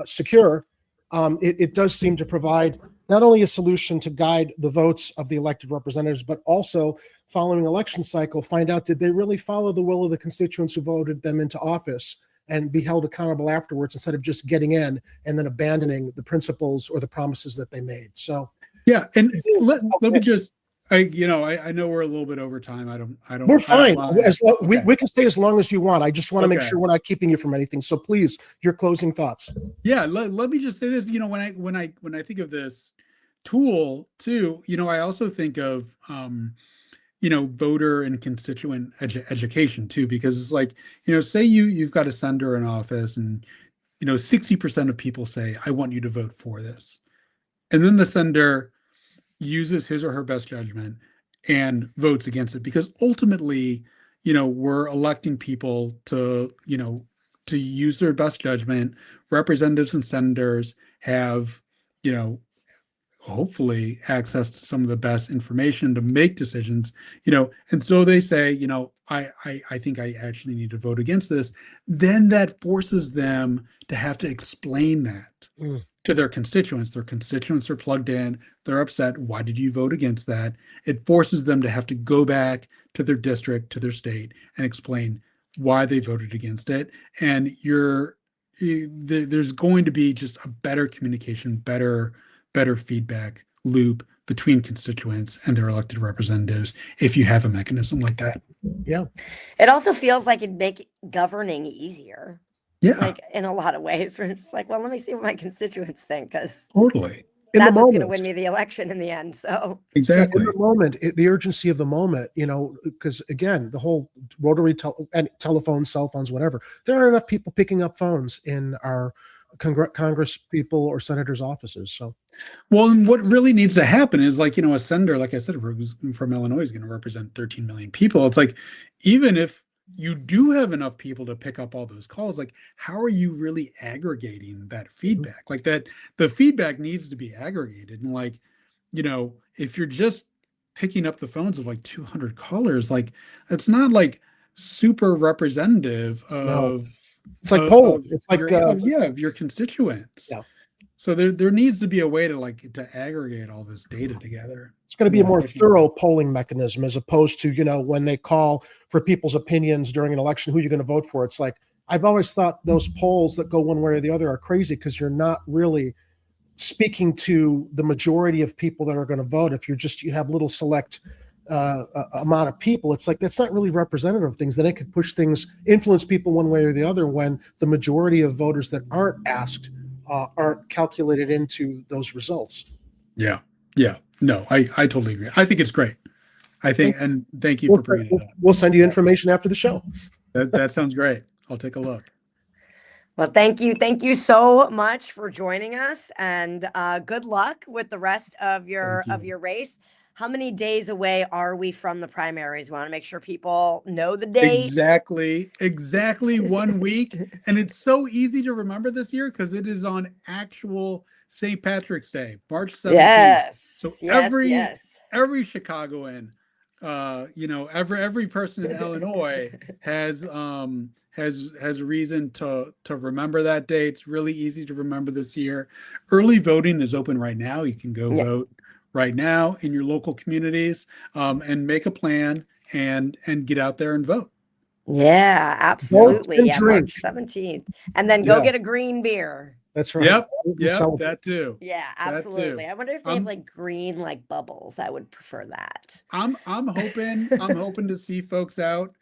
secure, it does seem to provide not only a solution to guide the votes of the elected representatives, but also following election cycle, find out, did they really follow the will of the constituents who voted them into office, and be held accountable afterwards, instead of just getting in and then abandoning the principles or the promises that they made. So yeah, and let me just, I know we're a little bit over time. I don't. We're fine. We can stay as long as you want. I just want to make sure we're not keeping you from anything. So please, your closing thoughts. Yeah, let me just say this. When I think of this tool too, I also think of voter and constituent education too, because it's like, say you've got a sender in office, and 60% of people say, I want you to vote for this, and then the sender uses his or her best judgment and votes against it, because ultimately, we're electing people to use their best judgment. Representatives and senators have, hopefully access to some of the best information to make decisions, and so they say, I think I actually need to vote against this. Then that forces them to have to explain that to their constituents. Their constituents are plugged in. They're upset. Why did you vote against that? It forces them to have to go back to their district, to their state, and explain why they voted against it. And there's going to be just a better communication, better feedback loop between constituents and their elected representatives if you have a mechanism like that. Yeah. It also feels like it'd make governing easier. Yeah. Like in a lot of ways, we're just like, well, let me see what my constituents think, because totally. that's what's going to win me the election in the end. So exactly. In the moment, the urgency of the moment, because again, the whole rotary and telephones, cell phones, whatever, there aren't enough people picking up phones in our Congress people or senators' offices. So, well, and what really needs to happen is, like, a senator, like I said, who's from Illinois, is going to represent 13 million people. It's like, even if you do have enough people to pick up all those calls, like, how are you really aggregating that feedback? Like, that the feedback needs to be aggregated. And like, if you're just picking up the phones of like 200 callers, like, it's not like super representative of it's like polling. It's like of your constituents. Yeah. So there needs to be a way to aggregate all this data together. It's going to be a more thorough polling mechanism, as opposed to, when they call for people's opinions during an election, who you're going to vote for. It's like, I've always thought those polls that go one way or the other are crazy, because you're not really speaking to the majority of people that are going to vote. If you have little select amount of people, it's like that's not really representative of things. That it could push things, influence people one way or the other when the majority of voters that aren't asked aren't calculated into those results. Yeah. No, I totally agree. I think it's great. I think, and thank you for bringing it up. We'll send you information after the show. That sounds great. I'll take a look. Well, thank you. Thank you so much for joining us, and good luck with the rest of your race. How many days away are we from the primaries? We want to make sure people know the date. Exactly 1 week. And it's so easy to remember this year because it is on actual St. Patrick's Day, March 17th. Yes. So yes. every Chicagoan, every person in Illinois has reason to remember that day. It's really easy to remember this year. Early voting is open right now. You can go vote right now in your local communities, and make a plan and get out there and vote. Yeah, absolutely. And yeah, drink. March 17th. And then go get a green beer. That's right. Yep, that too. Yeah, absolutely. I wonder if they have like green like bubbles. I would prefer that. I'm hoping to see folks out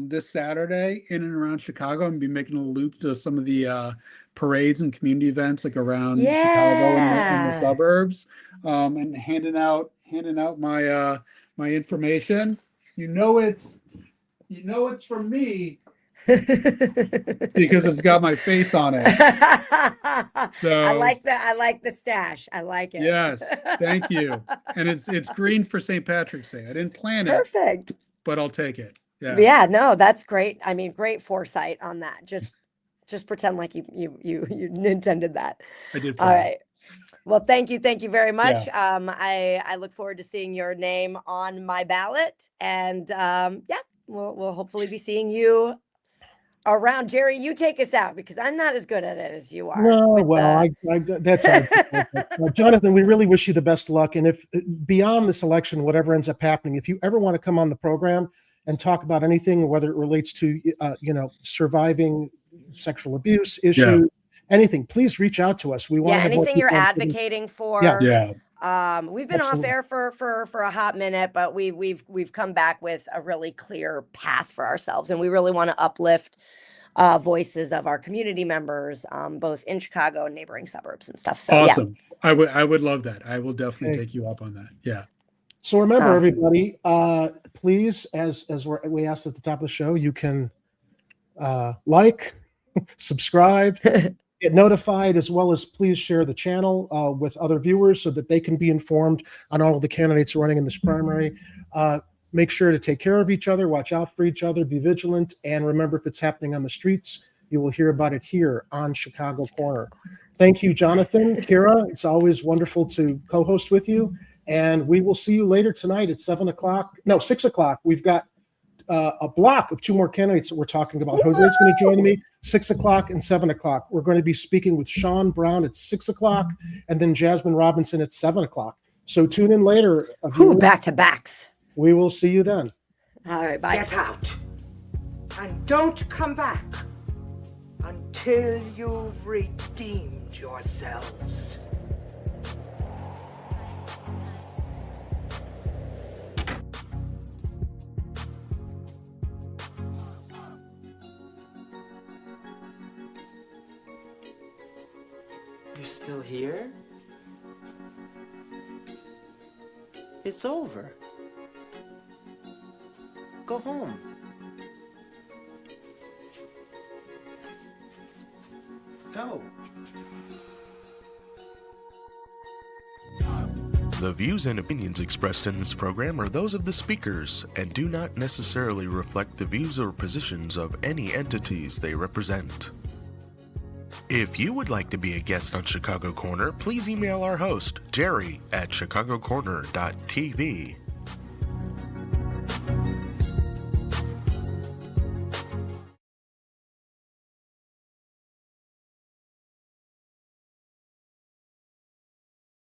this Saturday in and around Chicago, and be making a loop to some of the parades and community events like around Chicago and the suburbs, and handing out my my information. It's from me because it's got my face on it. So I like the stash. I like it. Yes, thank you. And it's green for St. Patrick's Day. I didn't plan it. Perfect. But I'll take it. Yeah. Yeah, no, that's great. I mean, great foresight on that. Just pretend like you intended that. I did. All right. Well, thank you very much. Yeah. I look forward to seeing your name on my ballot, and we'll hopefully be seeing you around. Jerry, you take us out because I'm not as good at it as you are. No, that's right. Jonathan, we really wish you the best luck. And if beyond this election, whatever ends up happening, if you ever want to come on the program and talk about anything, whether it relates to surviving sexual abuse issues, anything, please reach out to us. We want anything you're advocating for. We've been off air for a hot minute, but we've come back with a really clear path for ourselves, and we really want to uplift voices of our community members, both in Chicago and neighboring suburbs and stuff. So awesome. Yeah. I would love that. I will definitely take you up on that. Yeah. So remember, everybody, please, as we asked at the top of the show, you can like, subscribe, get notified, as well as please share the channel with other viewers so that they can be informed on all of the candidates running in this primary. Make sure to take care of each other, watch out for each other, be vigilant, and remember, if it's happening on the streets, you will hear about it here on Chicago Corner. Thank you, Jonathan, Kira. It's always wonderful to co-host with you, and we will see you later tonight at 6 o'clock. We've got a block of 2 more candidates that we're talking about. Jose's going to join me 6 o'clock and 7 o'clock. We're going to be speaking with Sean Brown at 6 o'clock and then Jasmine Robinson at 7 o'clock. So tune in later. Back to backs. We will see you then. All right, bye. Get out and don't come back until you've redeemed yourselves. You're still here? It's over. Go home. Go. The views and opinions expressed in this program are those of the speakers and do not necessarily reflect the views or positions of any entities they represent. If you would like to be a guest on Chicago Corner, please email our host, Jerry, at chicagocorner.tv.